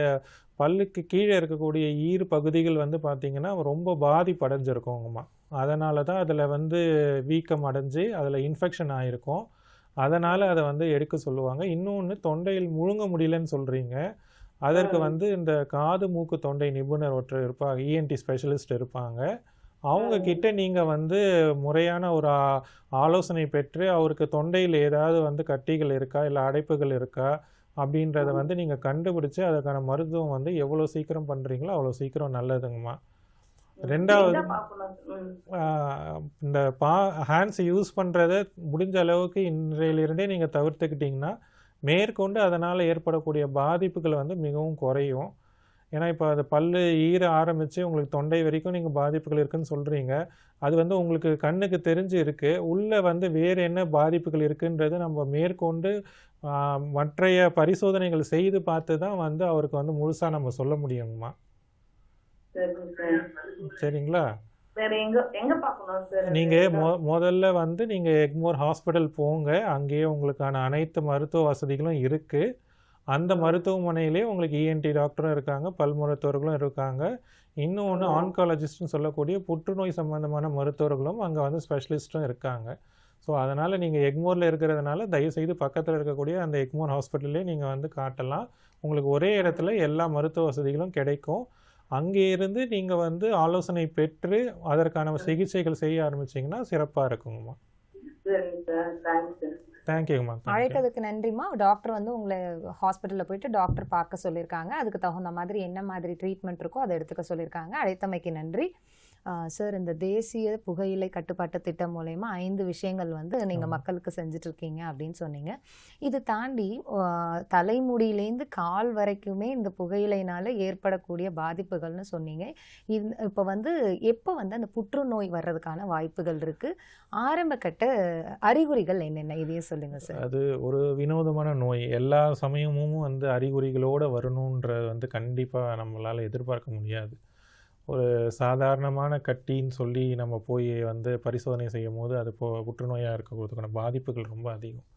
பல்லுக்கு கீழே இருக்கக்கூடிய ஈறு பகுதிகள் வந்து பார்த்தீங்கன்னா ரொம்ப பாதிப்படைஞ்சிருக்குங்கம்மா. அதனால தான் அதில் வந்து வீக்கம் அடைஞ்சு அதில் இன்ஃபெக்ஷன் ஆகிருக்கும். அதனால் அதை வந்து எடுக்க சொல்லுவாங்க. இன்னொன்று, தொண்டையில் முழுங்க முடியலன்னு சொல்கிறீங்க. அதற்கு வந்து இந்த காது மூக்கு தொண்டை நிபுணர் ஒருத்தர் இருப்பாங்க, இஎன்டி ஸ்பெஷலிஸ்ட் இருப்பாங்க. அவங்க கிட்ட நீங்கள் வந்து முறையான ஒரு ஆலோசனை பெற்று அவருக்கு தொண்டையில் ஏதாவது வந்து கட்டிகள் இருக்கா இல்லை அடைப்புகள் இருக்கா அப்படின்றத வந்து நீங்கள் கண்டுபிடிச்சு அதற்கான மருத்துவம் வந்து எவ்வளோ சீக்கிரம் பண்ணுறீங்களோ அவ்வளோ சீக்கிரம் நல்லதுங்கம்மா. ரெண்டாவது, இந்த ஹேண்ட்ஸ் யூஸ் பண்ணுறத முடிஞ்ச அளவுக்கு இன்றையிலிருந்தே நீங்கள் தவிர்த்துக்கிட்டிங்கன்னா மேற்கொண்டு அதனால் ஏற்படக்கூடிய பாதிப்புகள் வந்து மிகவும் குறையும். ஏன்னா இப்போ அது பல்லு ஈர ஆரம்பித்து உங்களுக்கு தொண்டை வரைக்கும் நீங்கள் பாதிப்புகள் இருக்குதுன்னு சொல்கிறீங்க. அது வந்து உங்களுக்கு கண்ணுக்கு தெரிஞ்சு இருக்குது. உள்ளே வந்து வேறு என்ன பாதிப்புகள் இருக்குன்றது நம்ம மேற்கொண்டு மற்றைய பரிசோதனைகள் செய்து பார்த்து தான் வந்து அவருக்கு வந்து முழுசாக நம்ம சொல்ல முடியுங்கம்மா. சரிங்களா? நீங்கள் முதல்ல வந்து நீங்கள் எக்மோர் ஹாஸ்பிட்டல் போங்க. அங்கேயே உங்களுக்கான அனைத்து மருத்துவ வசதிகளும் இருக்குது. அந்த மருத்துவமனையிலே உங்களுக்கு இஎன்டி டாக்டரும் இருக்காங்க, பல் மருத்துவர்களும் இருக்காங்க. இன்னொன்று, ஆன்காலஜிஸ்ட்னு சொல்லக்கூடிய புற்றுநோய் சம்பந்தமான மருத்துவர்களும் அங்கே வந்து ஸ்பெஷலிஸ்ட்டும் இருக்காங்க. ஸோ அதனால் நீங்கள் எக்மோரில் இருக்கிறதுனால தயவுசெய்து பக்கத்தில் இருக்கக்கூடிய அந்த எக்மோர் ஹாஸ்பிட்டல்லே நீங்கள் வந்து காட்டலாம். உங்களுக்கு ஒரே இடத்துல எல்லா மருத்துவ வசதிகளும் கிடைக்கும். அங்கே இருந்து நீங்கள் வந்து ஆலோசனை பெற்று அதற்கான சிகிச்சைகள் செய்ய ஆரம்பிச்சிங்கன்னா சிறப்பாக இருக்குங்கம்மா. தேங்க்யூங்கம்மா. அழைக்கிறதுக்கு நன்றிம்மா. டாக்டர் வந்து உங்களை ஹாஸ்பிட்டலில் போயிட்டு டாக்டர் பார்க்க சொல்லியிருக்காங்க. அதுக்கு தகுந்த மாதிரி என்ன மாதிரி ட்ரீட்மெண்ட் இருக்கோ அதை எடுத்துக்க சொல்லியிருக்காங்க. அழைத்தமைக்கு நன்றி சார். இந்த தேசிய புகையிலை கட்டுப்பாட்டு திட்டம் மூலயமா 5 விஷயங்கள் வந்து நீங்கள் மக்களுக்கு செஞ்சிட்ருக்கீங்க அப்படின்னு சொன்னீங்க. இது தாண்டி தலைமுடியிலேருந்து கால் வரைக்குமே இந்த புகையிலைனால் ஏற்படக்கூடிய பாதிப்புகள்னு சொன்னீங்க. இப்போ வந்து எப்போ வந்து அந்த புற்றுநோய் வர்றதுக்கான வாய்ப்புகள் இருக்குது? ஆரம்ப கட்ட அறிகுறிகள் என்னென்ன, இதையும் சொல்லுங்கள் சார். அது ஒரு வினோதமான நோய். எல்லா சமயமும் வந்து அறிகுறிகளோடு வரணுன்றது வந்து கண்டிப்பாக நம்மளால் எதிர்பார்க்க முடியாது. ஒரு சாதாரணமான கட்டின்னு சொல்லி நம்ம போய் வந்து பரிசோதனை செய்யும் போது அது புற்றுநோயாக இருக்கிறதுக்கான பாதிப்புகள் ரொம்ப அதிகம்.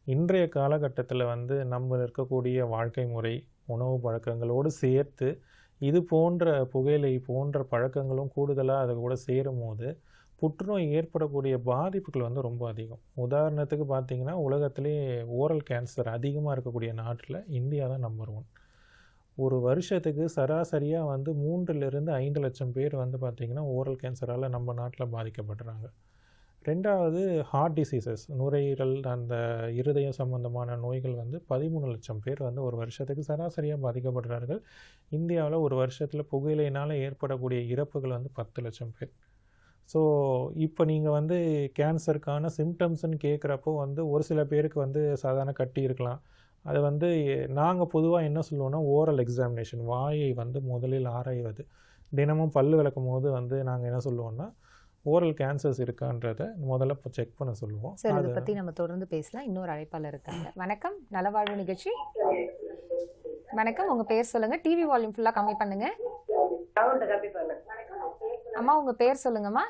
இன்றைய காலகட்டத்தில் வந்து நம்ம இருக்கக்கூடிய வாழ்க்கை முறை, உணவு பழக்கங்களோடு சேர்த்து இது போன்ற புகையிலை போன்ற பழக்கங்களும் கூடுதலாக அது கூட சேரும் போது புற்றுநோய் ஏற்படக்கூடிய பாதிப்புகள் வந்து ரொம்ப அதிகம். உதாரணத்துக்கு பார்த்திங்கன்னா, உலகத்திலே ஓரல் கேன்சர் அதிகமாக இருக்கக்கூடிய நாட்டில் இந்தியா தான் நம்பர் 1. ஒரு வருஷத்துக்கு சராசரியாக வந்து 3லிருந்து 5 லட்சம் பேர் வந்து பார்த்திங்கன்னா ஓரல் கேன்சரால் நம்ம நாட்டில் பாதிக்கப்படுறாங்க. ரெண்டாவது, ஹார்ட் டிசீசஸ், நுரையீரல், அந்த இருதயம் சம்பந்தமான நோய்கள் வந்து 13 லட்சம் பேர் வந்து ஒரு வருஷத்துக்கு சராசரியாக பாதிக்கப்படுறார்கள். இந்தியாவில் ஒரு வருஷத்தில் புகையிலையினால் ஏற்படக்கூடிய இறப்புகள் வந்து 10 லட்சம் பேர். ஸோ இப்போ நீங்கள் வந்து கேன்சருக்கான சிம்டம்ஸ்ன்னு கேட்குறப்போ வந்து ஒரு சில பேருக்கு வந்து சாதாரண கட்டி இருக்கலாம். அது வந்து நாங்கள் பொதுவாக என்ன சொல்லுவோன்னா, ஓரல் எக்ஸாமினேஷன், வாயை வந்து முதலில் ஆராய்வது. தினமும் பல் விளக்கும் போது வந்து நாங்கள் என்ன சொல்லுவோன்னா, ஓரல் கேன்சர்ஸ் இருக்கான்றதை முதல்ல செக் பண்ண சொல்லுவோம். சார், அதை பற்றி நம்ம தொடர்ந்து பேசலாம். இன்னொரு அழைப்பாளர் இருக்காங்க. வணக்கம், நலவாழ்வு நிகழ்ச்சி. வணக்கம், உங்கள் பேர் சொல்லுங்கள். டிவி வால்யூம் ஃபுல்லாக கம்மி பண்ணுங்க. அம்மா, உங்கள் பேர் சொல்லுங்கம்மா.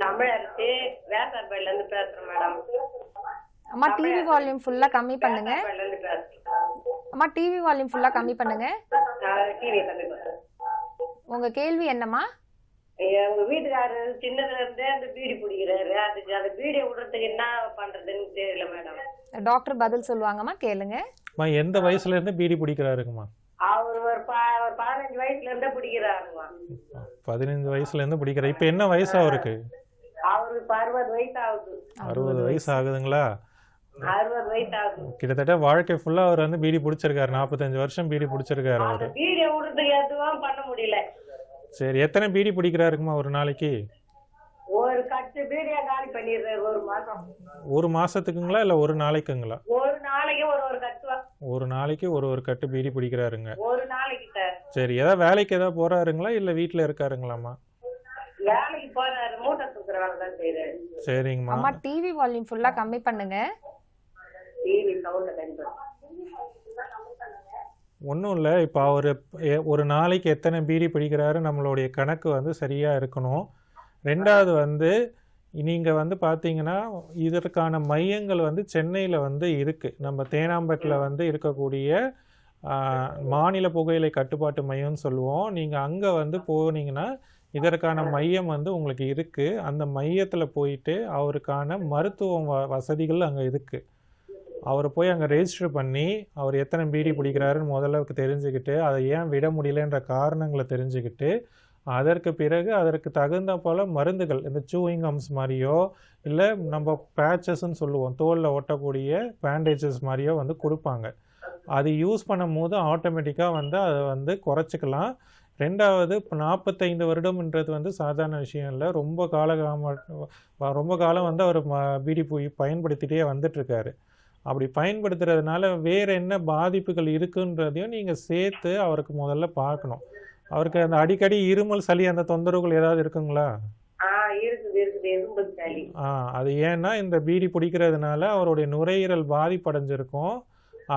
தமிழரசி, வேசார்பாடியிலேருந்து பேசுகிறேன் மேடம். அம்மா, டிவி வால்யூம் ஃபுல்லா கம்மி பண்ணுங்க. அம்மா, டிவி வால்யூம் ஃபுல்லா கம்மி பண்ணுங்க. உங்க கேள்வி என்னம்மா? எங்க வீட்டுக்காரரு சின்னதுல இருந்தே அந்த பீடி பிடிக்கிறாரு. அதுக்கு அந்த பீடியை விடுறதுக்கு என்ன பண்றதுன்னு தெரியல மேடம். டாக்டர் பதில் சொல்லுவாங்கம்மா, கேளுங்க. எந்த வயசுல இருந்து பீடி பிடிக்கிறாருங்கம்மா? அவர் ஒரு 15 வயசுல இருந்தே பிடிக்கிறாருமா. 15 வயசுல இருந்து பிடிக்கிறார். இப்ப என்ன வயசு அவருக்கு? அவருக்கு 60 வயசு ஆகுது. 60 வயசு ஆகுதுங்களா? 60 வயசு ஆகுது. கிட்டத்தட்ட வாழ்க்கை ஃபுல்லா அவர் வந்து பீடி பிடிச்சிருக்காரு. 45 வருஷம் பீடி பிடிச்சிருக்காரு அவரு. பீடியை விடுறதுக்கு எதுவும் பண்ண முடியல. சரி, எத்தனை பீடி பிடிக்கிறாருக்குமா ஒரு நாளைக்கு? ஒரு கட்டு பீடியா காலி பண்ணிடுறாரு ஒரு மாசம். ஒரு மாசத்துக்குங்களா இல்ல ஒரு நாளைக்குங்களா? ஒரு நாளைக்கு ஒரு கட்டு. ஒரு நாளைக்கு ஒரு கட்டு பீடி பிடிக்கிறாருங்க. ஒரு நாளைக்கு சார். சரி, ஏதாவது வேலைக்கு ஏதாவது போறாருங்களா இல்ல வீட்டுல இருக்காருங்களாமா? வேலைக்கு போறாரு, மூட்டை தூக்குற வேலை தான் செய்யறாரு. சரிங்கம்மா. அம்மா, டிவி வால்யூம் ஃபுல்லா கம்மி பண்ணுங்க. டிவி சவுண்ட் கம்மி. ஒன்றும் இல்லை, இப்போ அவர் ஒரு நாளைக்கு எத்தனை பீடி பிடிக்கிறாரு நம்மளுடைய கணக்கு வந்து சரியாக இருக்கணும். ரெண்டாவது வந்து நீங்கள் வந்து பார்த்தீங்கன்னா இதற்கான மையங்கள் வந்து சென்னையில் வந்து இருக்குது. நம்ம தேனாம்பேட்டில் வந்து இருக்கக்கூடிய மாநில புகையிலை கட்டுப்பாட்டு மையம்னு சொல்லுவோம். நீங்கள் அங்கே வந்து போனீங்கன்னா இதற்கான மையம் வந்து உங்களுக்கு இருக்குது. அந்த மையத்தில் போயிட்டு அவருக்கான மருத்துவ வசதிகள் அங்கே இருக்குது. அவர் போய் அங்கே ரெஜிஸ்டர் பண்ணி அவர் எத்தனை பீடி பிடிக்கிறாருன்னு முதல்ல தெரிஞ்சுக்கிட்டு, அதை ஏன் விட முடியலன்ற காரணங்களை தெரிஞ்சுக்கிட்டு, அதற்கு பிறகு அதற்கு தகுந்த போல் மருந்துகள், இந்த சூயிங் கம்ஸ் மாதிரியோ இல்லை நம்ம பேச்சஸ்ன்னு சொல்லுவோம், தோலில் ஒட்டக்கூடிய பேண்டேஜஸ் மாதிரியோ வந்து கொடுப்பாங்க. அது யூஸ் பண்ணும் போது ஆட்டோமேட்டிக்காக வந்து அதை வந்து குறைச்சிக்கலாம். 2வது 45 வருடம்ன்றது வந்து சாதாரண விஷயம் இல்லை. ரொம்ப காலம் வந்து அவர் பீடி பயன்படுத்திகிட்டே வந்துட்டுருக்காரு. அப்படி பயன்படுத்துறதுனால வேறு என்ன பாதிப்புகள் இருக்குன்றதையும் நீங்கள் சேர்த்து அவருக்கு முதல்ல பார்க்கணும். அவருக்கு அந்த அடிக்கடி இருமல், சளி அந்த தொந்தரவுகள் ஏதாவது இருக்குங்களா? அது ஏன்னா இந்த பீடி பிடிக்கிறதுனால அவருடைய நுரையீரல் பாதிப்படைஞ்சிருக்கும்.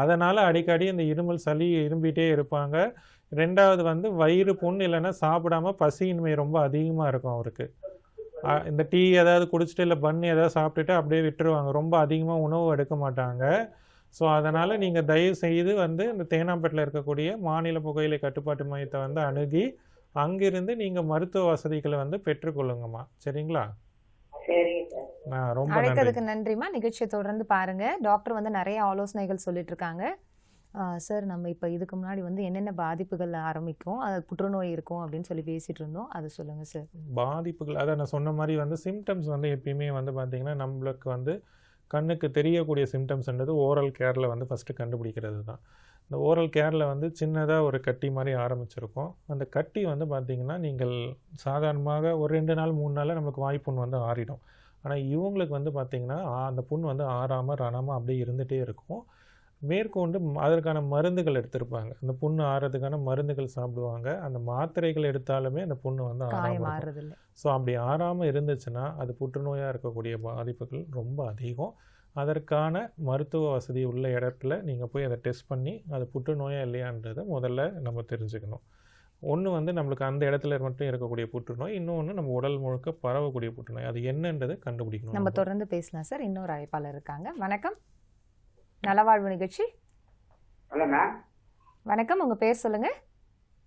அதனால் அடிக்கடி இந்த இருமல், சளி இரும்பிகிட்டே இருப்பாங்க. 2வது வந்து வயிறு புண், இல்லைன்னா சாப்பிடாம பசியின்மை ரொம்ப அதிகமாக இருக்கும் அவருக்கு. இந்த டீ ஏதாவது குடிச்சிட்டு இல்லை பன் ஏதாவது சாப்பிட்டுட்டு அப்படியே விட்டுருவாங்க. ரொம்ப அதிகமாக உணவு எடுக்க மாட்டாங்க. ஸோ அதனால் நீங்கள் தயவு செய்து வந்து இந்த தேனாம்பேட்டில் இருக்கக்கூடிய மாநில புகையிலை கட்டுப்பாட்டு மையத்தை வந்து அணுகி அங்கிருந்து நீங்கள் மருத்துவ வசதிகளை வந்து பெற்றுக்கொள்ளுங்கம்மா. சரிங்களா? ரொம்ப அழைத்ததுக்கு நன்றிம்மா. நிகழ்ச்சியை தொடர்ந்து பாருங்க. டாக்டர் வந்து நிறைய ஆலோசனைகள் சொல்லிட்டு இருக்காங்க. சார், நம்ம இப்போ இதுக்கு முன்னாடி வந்து என்னென்ன பாதிப்புகள் ஆரம்பிக்கும், அது புற்றுநோய் இருக்கும் அப்படின்னு சொல்லி பேசிகிட்டு இருந்தோம், அது சொல்லுங்கள் சார். பாதிப்புகள், அதை நான் சொன்ன மாதிரி வந்து சிம்டம்ஸ் வந்து எப்பயுமே வந்து பார்த்திங்கன்னா நம்மளுக்கு வந்து கண்ணுக்கு தெரியக்கூடிய சிம்டம்ஸ்ன்றது ஓரல் கேரில் வந்து ஃபஸ்ட்டு கண்டுபிடிக்கிறது தான். இந்த ஓரல் கேரில் வந்து சின்னதாக ஒரு கட்டி மாதிரி ஆரம்பிச்சிருக்கும். அந்த கட்டி வந்து பார்த்திங்கன்னா நீங்கள் சாதாரணமாக ஒரு 2 நாள் 3 நாளில் நம்மளுக்கு வாய்ப்புண் வந்து ஆறிடும். ஆனால் இவங்களுக்கு வந்து பார்த்திங்கன்னா அந்த புண் வந்து ஆறாமல் ரணாமல் அப்படியே இருந்துகிட்டே இருக்கும். மேற்கொண்டு அதற்கான மருந்துகள் எடுத்திருப்பாங்க. அந்த புண்ணு ஆறதுக்கான மருந்துகள் சாப்பிடுவாங்க. அந்த மாத்திரைகள் எடுத்தாலுமே அந்த புண்ணு வந்து ஆறாமல். ஸோ அப்படி ஆறாமல் இருந்துச்சுன்னா அது புற்றுநோயாக இருக்கக்கூடிய பாதிப்புகள் ரொம்ப அதிகம். அதற்கான மருத்துவ வசதி உள்ள இடத்துல நீங்கள் போய் அதை டெஸ்ட் பண்ணி அது புற்றுநோயாக இல்லையான்றதை முதல்ல நம்ம தெரிஞ்சுக்கணும். ஒன்று வந்து நம்மளுக்கு அந்த இடத்துல மட்டும் இருக்கக்கூடிய புற்றுநோய், இன்னொன்று நம்ம உடல் முழுக்க பரவக்கூடிய புற்றுநோய். அது என்னன்றது கண்டுபிடிக்கணும். நம்ம தொடர்ந்து பேசலாம் சார். இன்னொரு அழைப்பாளர் இருக்காங்க. வணக்கம், நலவாழ்வு நிகழ்ச்சி. Hello ma'am. வணக்கம், உங்க பேர் சொல்லுங்க.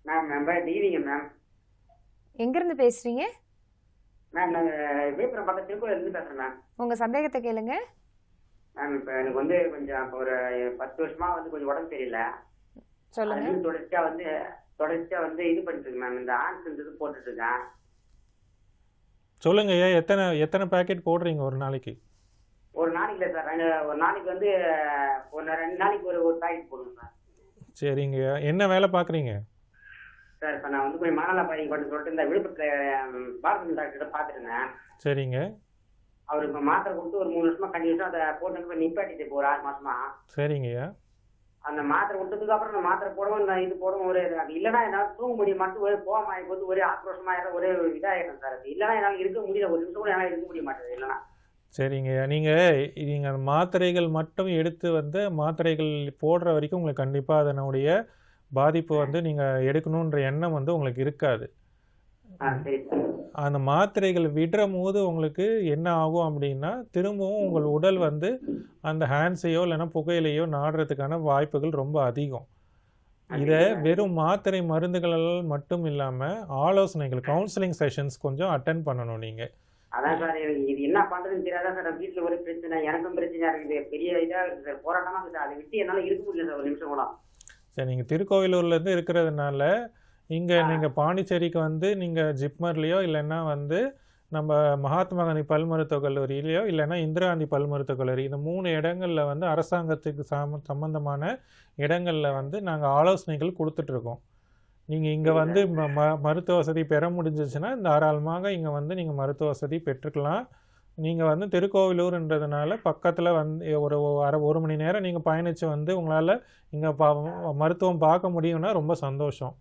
மேம் டிவிங்க மேம். எங்கிருந்து பேசுறீங்க? மேம் நான் விழுப்புரம் பக்கத்து திருக்கோயில இருந்து பேசுறேன் மேம். உங்க சந்தேகத்தை கேளுங்க. மேம் இப்போ எனக்கு வந்து கொஞ்சம் இப்போ ஒரு 10 வருஷமா வந்து கொஞ்சம் உடம்பு தெரியல. சொல்லுங்க. தொடர்ச்சியா வந்து இது பண்ணிட்டு இருக்கேன் மேம். இந்த ஆன்ஸ் போட்டுட்டு இருக்கேன். சொல்லுங்க. எத்தனை பேக்கெட் போடுறீங்க ஒரு நாளைக்கு? ஒரு நாளைக்கு இல்லை சார், ஒரு நாளைக்கு வந்து ஒரு 2 நாளைக்கு ஒரு பேக்கெட் போடுங்க சார். சரிங்க. என்ன வேலை பார்க்குறீங்க சார்? இப்போ நான் வந்து கொஞ்சம் மனநல பாதிப்பு கொண்டு சொல்லிட்டு இந்த விழுப்புரத்தில் பாரதி டாக்டர்கிட்ட பார்த்துருந்தேன். சரிங்க. அவர் இப்போ மாத்திரை கொடுத்து ஒரு 3 வருஷமா கண்டினியூஸாக அதை போட்டு நிப்பாட்டிட்டு இப்போ ஒரு 6 மாசமா. சரிங்கய்யா. அந்த மாத்திரை கொடுத்ததுக்கு அப்புறம் அந்த மாத்திரை போடவும் நான் இது போடவும் ஒரே இல்லைன்னா என்னால் தூங்க முடியும் மட்டும் ஒரே கோவமாகி போது ஒரே ஆக்ரோஷமாயிடும், ஒரே இதாகிடும் சார். அது இல்லைன்னா என்னால் இருக்க முடியல, ஒரு நிமிஷம் கூட என்னால் இருக்க முடிய மாட்டேது இல்லைன்னா. சரிங்க. நீங்கள் அந்த மாத்திரைகள் மட்டும் எடுத்து வந்து மாத்திரைகள் போடுற வரைக்கும் உங்களுக்கு கண்டிப்பாக அதனுடைய பாதிப்பு வந்து நீங்கள் எடுக்கணுன்ற எண்ணம் வந்து உங்களுக்கு இருக்காது. அந்த மாத்திரைகள் விடுற போது உங்களுக்கு என்ன ஆகும் அப்படின்னா திரும்பவும் உங்கள் உடல் வந்து அந்த ஹேண்ட்ஸையோ இல்லைன்னா புகையிலையோ நாடுறதுக்கான வாய்ப்புகள் ரொம்ப அதிகம். இதை வெறும் மாத்திரை மருந்துகளால் மட்டும் இல்லாமல் ஆலோசனைகள், கவுன்சிலிங் செஷன்ஸ் கொஞ்சம் அட்டென்ட் பண்ணணும் நீங்கள். அதான் சார், இது என்ன பண்றதுன்னு தெரியாதா சார். வீட்டுல ஒரு பிரச்சனை, எனக்கும் பிரச்சனையா இருக்குது, பெரிய இதா இருக்கு சார், போராட்டமா இருக்கு சார். அதை விட்டு என்னால இருக்க முடியல சார் ஒரு நிமிஷம் கூட. சரி, நீங்கள் திருக்கோவிலூர்லேருந்து இருக்கிறதுனால இங்கே நீங்கள் பாண்டிச்சேரிக்கு வந்து நீங்கள் ஜிப்மர்லேயோ இல்லைன்னா வந்து நம்ம மகாத்மா காந்தி பல் மருத்துவக் கல்லூரியிலையோ இல்லைன்னா இந்திரா காந்தி பல் மருத்துவக் கல்லூரி, இந்த 3 இடங்களில் வந்து அரசாங்கத்துக்கு சம்பந்தமான இடங்களில் வந்து நாங்கள் ஆலோசனைகள் கொடுத்துட்ருக்கோம். நீங்கள் இங்கே வந்து மருத்துவ வசதி பெற முடிஞ்சிச்சுன்னா தாராளமாக இங்கே வந்து நீங்கள் மருத்துவ வசதி பெற்றுக்கலாம். நீங்கள் வந்து திருக்கோவிலூர்ன்றதுனால பக்கத்தில் வந்து ஒரு மணி நேரம் நீங்கள் பயணித்து வந்து உங்களால் இங்கே மருத்துவம் பார்க்க முடியும்னா ரொம்ப சந்தோஷம்.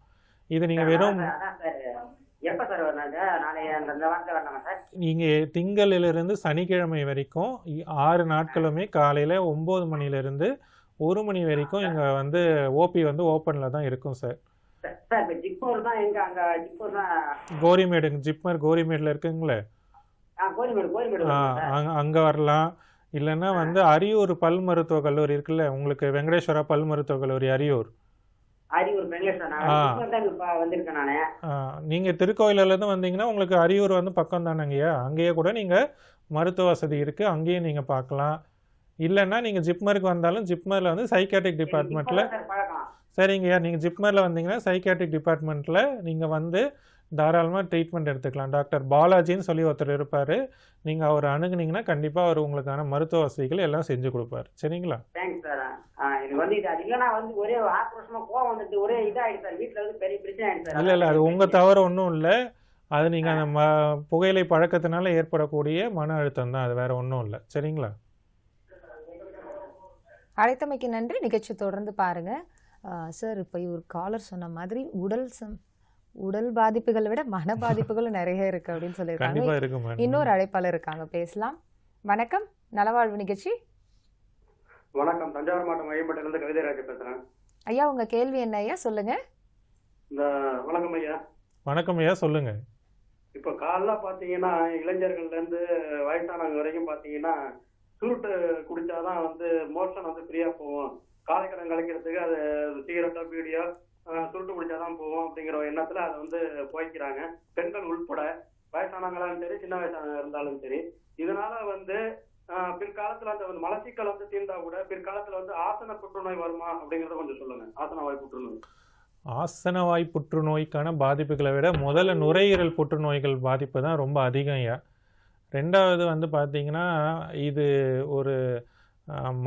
இது நீங்கள் வெறும் நீங்கள் திங்களிலிருந்து சனிக்கிழமை வரைக்கும் 6 நாட்களுமே காலையில் 9 மணிலேருந்து 1 மணி வரைக்கும் இங்கே வந்து ஓபி வந்து ஓப்பனில் தான் இருக்கும் சார். கோரிமேடு, ஜிப்மர் கோரிமேடில் இருக்குங்களே, அங்கே வரலாம். இல்லைன்னா வந்து அரியூர் பல் மருத்துவக் கல்லூரி இருக்குல்ல உங்களுக்கு, வெங்கடேஸ்வரா பல் மருத்துவக் கல்லூரி அரியூர், அரியூர் பெங்களூர் சார். நான் தான் வந்திருக்கேன் நானு. நீங்கள் திருக்கோயிலேருந்து வந்தீங்கன்னா உங்களுக்கு அரியூர் வந்து பக்கம் தானேங்கய்யா. அங்கேயே கூட நீங்கள் மருத்துவ வசதி இருக்குது, அங்கேயும் நீங்கள் பார்க்கலாம். இல்லைன்னா நீங்கள் ஜிப்மருக்கு வந்தாலும் ஜிப்மரில் வந்து சைக்காட்ரிக் டிபார்ட்மெண்ட்டில் சரிங்கய்யா, நீங்கள் ஜிப்மரில் வந்தீங்கன்னா சைக்காட்ரிக் டிபார்ட்மெண்ட்டில் நீங்கள் வந்து தாராளமாக ட்ரீட்மெண்ட் எடுத்துக்கலாம். டாக்டர் பாலாஜின்னு சொல்லி ஒருத்தர் இருப்பார். நீங்கள் அவர் அணுகுனீங்கன்னா கண்டிப்பாக அவர் உங்களுக்கான மருத்துவ வசதிகள் எல்லாம் செஞ்சு கொடுப்பார். சரிங்களா? Thanks sir. எனக்கு வந்து இது இல்லைன்னா வந்து ஒரே ஆக்ரோஷமா கோவம் வந்துட்டு ஒரே இதாகிடுச்சு சார். வீட்டில் வந்து பெரிய பிரச்சனை ஆகிடுச்சு சார். இல்லை அது உங்கள் தவறு ஒன்றும் இல்லை. அது நீங்கள் அந்த புகையிலை பழக்கத்தினால ஏற்படக்கூடிய மன அழுத்தம் தான், அது வேற ஒன்றும் இல்லை. சரிங்களா? அழைத்தமைக்கு நன்றி. நிகழ்ச்சி தொடர்ந்து பாருங்க. சார், இப்போ ஒரு காலர் சொன்ன மாதிரி உடல் பாதிப்புகளை விட மன பாதிப்புகளும் நிறைய இருக்கு அப்படின்னு சொல்லியிருக்காங்க. இன்னொரு அழைப்பாளர் இருக்காங்க, பேசலாம். வணக்கம், நலவாழ்வு நிகழ்ச்சி. வணக்கம், தஞ்சாவூர் மாவட்டம் மையப்பட்டிலிருந்து கவிதைராஜ் பேசுறேன். ஐயா, உங்க கேள்வி என்ன ஐயா, சொல்லுங்க. வணக்கம் ஐயா. வணக்கம் ஐயா, சொல்லுங்க. இப்ப காலைல பாத்தீங்கன்னா இளைஞர்கள்ல இருந்து வயசானவங்க வரைக்கும் பாத்தீங்கன்னா சுருட்டு குடிச்சாதான் வந்து மோஷன் வந்து ஃப்ரீயா போகும், காலை கடன் கலைக்கிறதுக்கு அது சிகரெட்டோ பீடியோ சுருட்டு குடிச்சாதான் போகும் அப்படிங்கிற எண்ணத்துல அதை வந்து போய்க்கிறாங்க. பெண்கள் உள்பட வயசானவங்களாலும் சரி சின்ன வயசானவங்க இருந்தாலும் சரி. இதனால வந்து பிற்காலத்துல அந்த மலச்சிக்கல் வந்து தீர்ந்தா கூட பிற்காலத்துல வந்து ஆசன புற்றுநோய் வருமா அப்படிங்கறத கொஞ்சம் சொல்லுங்க. ஆசனவாய் புற்றுநோய். ஆசனவாய் புற்றுநோய்க்கான பாதிப்புகளை விட முதல்ல நுரையீரல் புற்றுநோய்கள் பாதிப்பு தான் ரொம்ப அதிகம் ஐயா. ரெண்டாவது வந்து பார்த்தீங்கன்னா இது ஒரு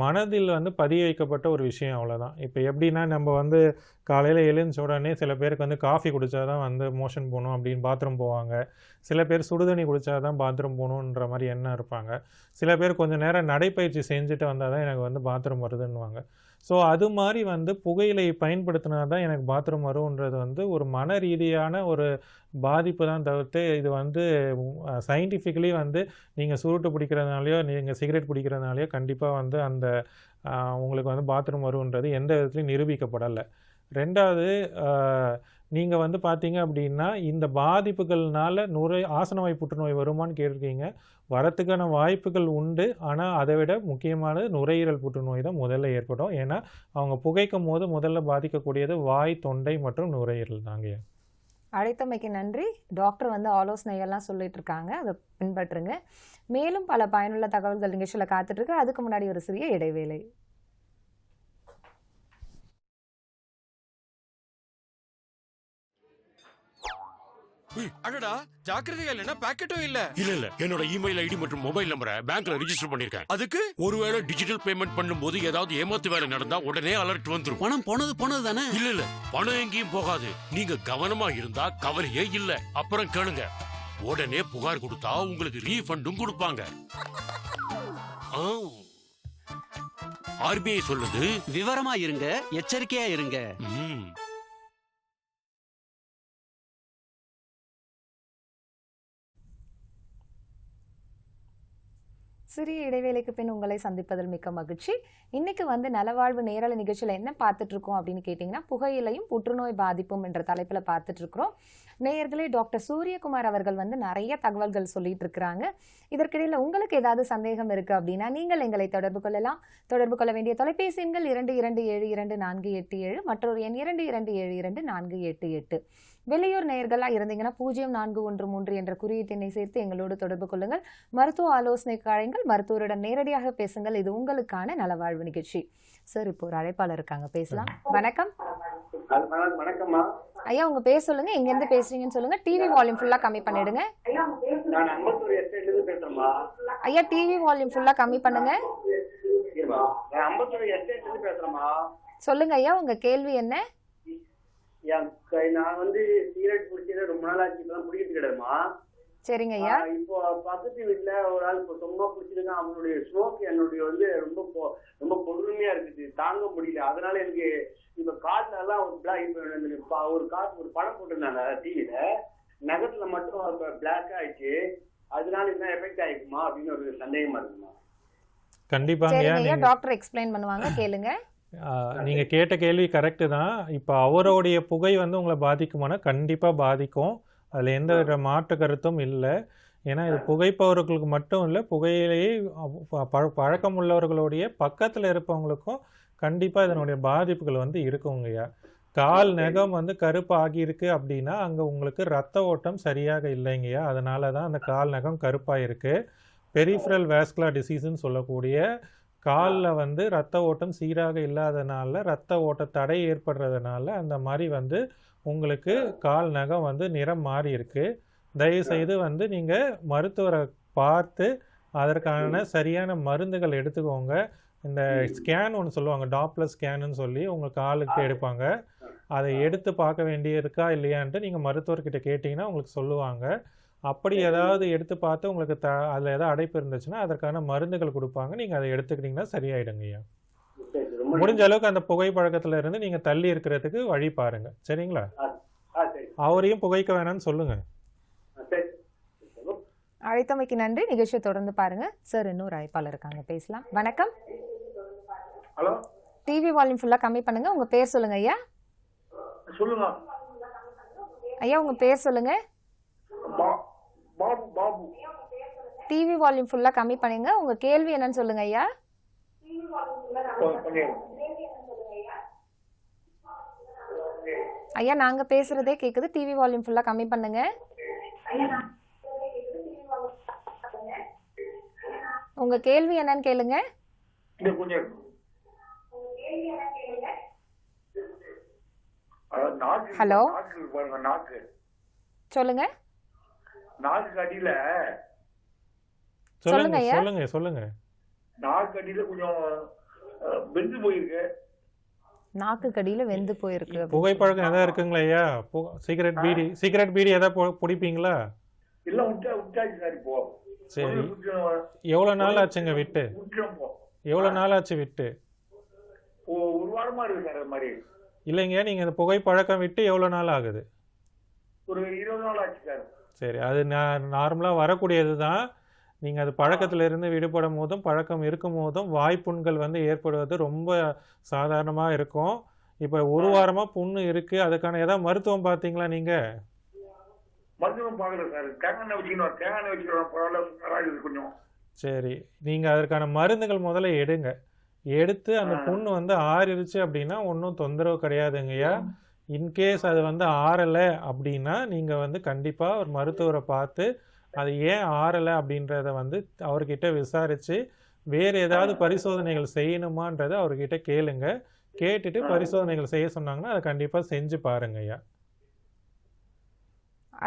மனதில் வந்து பதிய வைக்கப்பட்ட ஒரு விஷயம், அவ்வளோதான். இப்போ எப்படின்னா நம்ம வந்து காலையில் எழுந்த உடனே சில பேருக்கு வந்து காஃபி குடித்தா தான் வந்து மோஷன் போகணும் அப்படின்னு பாத்ரூம் போவாங்க. சில பேர் சுடுதண்ணி குடித்தா தான் பாத்ரூம் போகணுன்ற மாதிரி எண்ணம் இருப்பாங்க. சில பேர் கொஞ்சம் நேரம் நடைப்பயிற்சி செஞ்சுட்டு வந்தால் தான் எனக்கு வந்து பாத்ரூம் வருதுன்னுவாங்க. ஸோ அது மாதிரி வந்து புகையிலை பயன்படுத்தினா தான் எனக்கு பாத்ரூம் வரும்ன்றது வந்து ஒரு மன ரீதியான ஒரு பாதிப்பு தான் தவிர்த்து இது வந்து சயின்டிஃபிக்கலி வந்து நீங்கள் சுருட்டு பிடிக்கிறதுனாலையோ நீங்கள் சிகரெட் பிடிக்கிறதுனாலையோ கண்டிப்பாக வந்து அந்த உங்களுக்கு வந்து பாத்ரூம் வரும்ன்றது எந்த விதத்துலையும் நிரூபிக்கப்படலை. ரெண்டாவது, நீங்கள் வந்து பார்த்தீங்க அப்படின்னா இந்த பாதிப்புகள்னால ஆசனவாய் புற்றுநோய் வருமானு கேட்டிருக்கீங்க. வரத்துக்கான வாய்ப்புகள் உண்டு. ஆனால் அதை விட முக்கியமானது நுரையீரல் புற்றுநோய் தான் முதல்ல ஏற்படும். ஏன்னா அவங்க புகைக்கும் போது முதல்ல பாதிக்கக்கூடியது வாய், தொண்டை மற்றும் நுரையீரல் தாங்க. அழைத்தமைக்கு நன்றி. டாக்டர் வந்து ஆலோசனைகள்லாம் சொல்லிட்டு இருக்காங்க, அதை பின்பற்றுங்க. மேலும் பல பயனுள்ள தகவல்கள் நிகழ்ச்சியில் காத்துட்டு இருக்கு. அதுக்கு முன்னாடி ஒரு சிறிய இடைவேளை. அடடா, ஜாக்கிரதையா இல்லனா பாக்கெட்டும் இல்ல. இல்ல என்னோட இமெயில் ஐடி மற்றும் மொபைல் நம்பரை பேங்க்ல ரெஜிஸ்டர் பண்ணிருக்கேன். அதுக்கு ஒருவேளை டிஜிட்டல் பேமெண்ட் பண்ணும்போது ஏதாவது ஏமாத்து வேலை நடந்தா உடனே அலர்ட் வந்துரும். பணம் போனது தானே? இல்ல பணம் எங்கேயும் போகாது. நீங்க கவனமா இருந்தா கவலையே இல்ல. அப்புறம் கேளுங்க, உடனே புகார் கொடுத்தா உங்களுக்கு ரீஃபண்டும் கொடுப்பாங்க. ஆர்பிஐ சொல்லுது, விவரமா இருங்க, எச்சரிக்கையா இருங்க. சிறிய இடைவேளைக்கு பின் உங்களை சந்திப்பதில் மிக்க மகிழ்ச்சி. இன்னைக்கு வந்து நலவாழ்வு நேரலை நிகழ்ச்சியில் என்ன பார்த்துட்டு இருக்கோம் அப்படின்னு கேட்டிங்கன்னா, புகையிலையும் புற்றுநோய் பாதிப்பும் என்ற தலைப்பில் பார்த்துட்டு இருக்கிறோம். நேயர்களே, டாக்டர் சூரியகுமார் அவர்கள் வந்து நிறைய தகவல்கள் சொல்லிட்டு இருக்கிறாங்க. இதற்கிடையில் உங்களுக்கு ஏதாவது சந்தேகம் இருக்கு அப்படின்னா நீங்கள் எங்களை தொடர்பு கொள்ளலாம். தொடர்பு கொள்ள வேண்டிய தொலைபேசி எண்கள் 22722487, மற்றொரு எண் 22722488. வெளியூர் நேயர்களாக இருந்தீங்கன்னா 0413 என்ற குறியீட்டெண்ணை சேர்த்து எங்களோடு தொடர்பு கொள்ளுங்கள். மருத்துவ ஆலோசனைக்கு அழைங்கள், மருத்துவருடன் நேரடியாக பேசுங்கள். இது உங்களுக்கான நலவாழ்வு நிகழ்ச்சி. சார், இப்போ ஒரு அழைப்பாளர் இருக்காங்க, பேசலாம். வணக்கம். வணக்கம்மா ஐயா, உங்க பேர் சொல்லுங்க, எங்க இருந்து பேசுறீங்கன்னு சொல்லுங்க. டிவி வால்யூம் ஃபுல்லா கம்மி பண்ணிடுங்க. நான் அம்பத்தூர் எஸ்டேட்ல இருந்து பேசுறேன்மா. ஐயா, டிவி வால்யூம் ஃபுல்லா கம்மி பண்ணுங்க. நான் அம்பத்தூர் எஸ்டேட்ல இருந்து பேசுறேன்மா. சொல்லுங்க ஐயா, உங்க கேள்வி என்ன? நான் வந்து சிகரெட் குடிச்சது ரொம்ப நாள் ஆச்சு, இப்பதான் குடிக்கிறது கிடையாதுமா. சரிங்க ஐயா. இப்போ பக்கத்து வீட்டுல ஒரு ஆள் இப்போ சும்மா குடிச்சிருக்கான். அவனுடைய ஸ்மோக் என்னுடைய வந்து ரொம்ப கொடுமையா இருக்குது, தாங்க முடியல. அதனால எனக்கு இப்ப காட்டுல எல்லாம் ஒரு படம் போட்டிருந்தாங்க டிவில, நகத்துல மட்டும் பிளாக் ஆயிடுச்சு. அதனால என்ன எஃபெக்ட் ஆயிக்குமா அப்படின்னு ஒரு சந்தேகமா இருக்குமா? கண்டிப்பாங்க, டாக்டர் எக்ஸ்பிளைன் பண்ணுவாங்க, கேளுங்க. நீங்க கேட்ட கேள்வி கரெக்டு தான். இப்போ அவருடைய புகை வந்து உங்களை பாதிக்குமானா கண்டிப்பாக பாதிக்கும். அதில் எந்த வித மாற்று கருத்தும் இல்லை. ஏன்னா இது புகைப்பவர்களுக்கு மட்டும் இல்லை, புகையிலேயே பழக்கம் உள்ளவர்களுடைய பக்கத்தில் இருப்பவங்களுக்கும் கண்டிப்பாக இதனுடைய பாதிப்புகள் வந்து இருக்குங்கய்யா. கால் நகம் வந்து கருப்பு ஆகியிருக்கு அப்படின்னா அங்கே உங்களுக்கு ரத்த ஓட்டம் சரியாக இல்லைங்கய்யா. அதனால தான் அந்த கால் நகம் கருப்பாக இருக்குது. பெரிஃபரல் வேஸ்குலர் டிசீஸ்ன்னு சொல்லக்கூடிய காலில் வந்து ரத்த ஓட்டம் சீராக இல்லாதனால ரத்த ஓட்ட தடை ஏற்படுறதுனால அந்த மாதிரி வந்து உங்களுக்கு கால் நகம் வந்து நிறம் மாறி இருக்கு. தயவுசெய்து வந்து நீங்கள் மருத்துவரை பார்த்து அதற்கான சரியான மருந்துகள் எடுத்துக்கோங்க. இந்த ஸ்கேன் ஒன்று சொல்லுவாங்க, டாப்லர் ஸ்கேனுன்னு சொல்லி உங்கள் காலுக்கு எடுப்பாங்க. அதை எடுத்து பார்க்க வேண்டியிருக்கா இல்லையான்ட்டு நீங்கள் மருத்துவர்கிட்ட கேட்டிங்கன்னா உங்களுக்கு சொல்லுவாங்க. அப்படி ஏதாவது எடுத்து பார்த்து உங்களுக்கு அதில் ஏதாவது அடைப்பு இருந்துச்சுன்னா அதற்கான மருந்துகள் கொடுப்பாங்க. நீங்கள் அதை எடுத்துக்கிட்டிங்கன்னா சரியாயிடுங்கய்யா. முடிஞ்ச அளவுக்கு அந்த புகைப்பழக்கத்தில் இருந்து நீங்கள் தள்ளி இருக்கிறதுக்கு வழி பாருங்க. சரிங்களா? அவரையும் புகைக்க வேணாம்னு சொல்லுங்க. அழைத்தமைக்கு நன்றி. நிகழ்ச்சியை தொடர்ந்து பாருங்க. சார் இன்னொரு அழைப்பாளர் இருக்காங்க, பேசலாம். வணக்கம். ஹலோ. டிவி வால்யூம் ஃபுல்லா கம்மி பண்ணுங்க. உங்க பேர் சொல்லுங்க ஐயா. சொல்லுங்க ஐயா, உங்க பேர் சொல்லுங்க. பாபு. பாபு. டிவி வால்யூம் ஃபுல்லா கம்மி பண்ணுங்க. உங்க கேள்வி என்னன்னு சொல்லுங்க ஐயா. ஐயா, நாங்க பேசுறதே கேக்குது. டிவி வால்யூம் ஃபுல்லா கம்மி பண்ணுங்க. உங்க கேள்வி என்னன்னு கேளுங்க. ஹலோ, சொல்லுங்க. நாக்கு அடியில சொல்லுங்க ஐயா. சொல்லுங்க. நாக்கு அடியில கொஞ்சம் வெந்து போயிருக்கு. நாக்கு கடியில வெந்து போயிருக்கு. புகைப்பழக்கம் எதாவது இருக்குங்களா ஐயா? சிகரெட் பீடி எதாவது பிடிப்பீங்களா? இல்ல விட்டாச்சு சார். இப்போ சரி, எவ்வளவு நாள் ஆச்சுங்க விட்டு? எவ்வளவு நாள் ஆச்சு விட்டு? ஒரு வாரமா இருக்கு சார். அது மாதிரி இல்லைங்க, நீங்க இந்த புகைப்பழக்கம் விட்டு எவ்வளவு நாள் ஆகுது? ஒரு 20 நாள் ஆச்சு சார். சரி, அது நார்மலா வரக்கூடியது தான். நீங்கள் அது பழக்கத்திலிருந்து விடுபடும் போதும் பழக்கம் இருக்கும் போதும் வாய்ப்புண்கள் வந்து ஏற்படுவது ரொம்ப சாதாரணமாக இருக்கும். இப்போ ஒரு வாரமாக புண்ணு இருக்குது, அதுக்கான ஏதாவது மருத்துவம் பார்த்தீங்களா நீங்கள்? மருத்துவம் பார்க்கல சார். தேங்காய் வச்சுக்கணும் பரவாயில்ல கொஞ்சம். சரி, நீங்கள் அதற்கான மருந்துகள் முதல்ல எடுத்து அந்த புண்ணு வந்து ஆறிடுச்சு அப்படின்னா ஒன்றும் தொந்தரவு கிடையாதுங்கய்யா. இன்கேஸ் அது வந்து ஆறலை அப்படின்னா நீங்கள் வந்து கண்டிப்பாக ஒரு மருத்துவரை பார்த்து அது ஏன் ஆறலை அப்படின்றத வந்து அவர்கிட்ட விசாரித்து வேறு ஏதாவது பரிசோதனைகள் செய்யணுமான்றதை அவர்கிட்ட கேட்டுட்டு பரிசோதனைகள் செய்ய சொன்னாங்கன்னா அதை கண்டிப்பாக செஞ்சு பாருங்க ஐயா.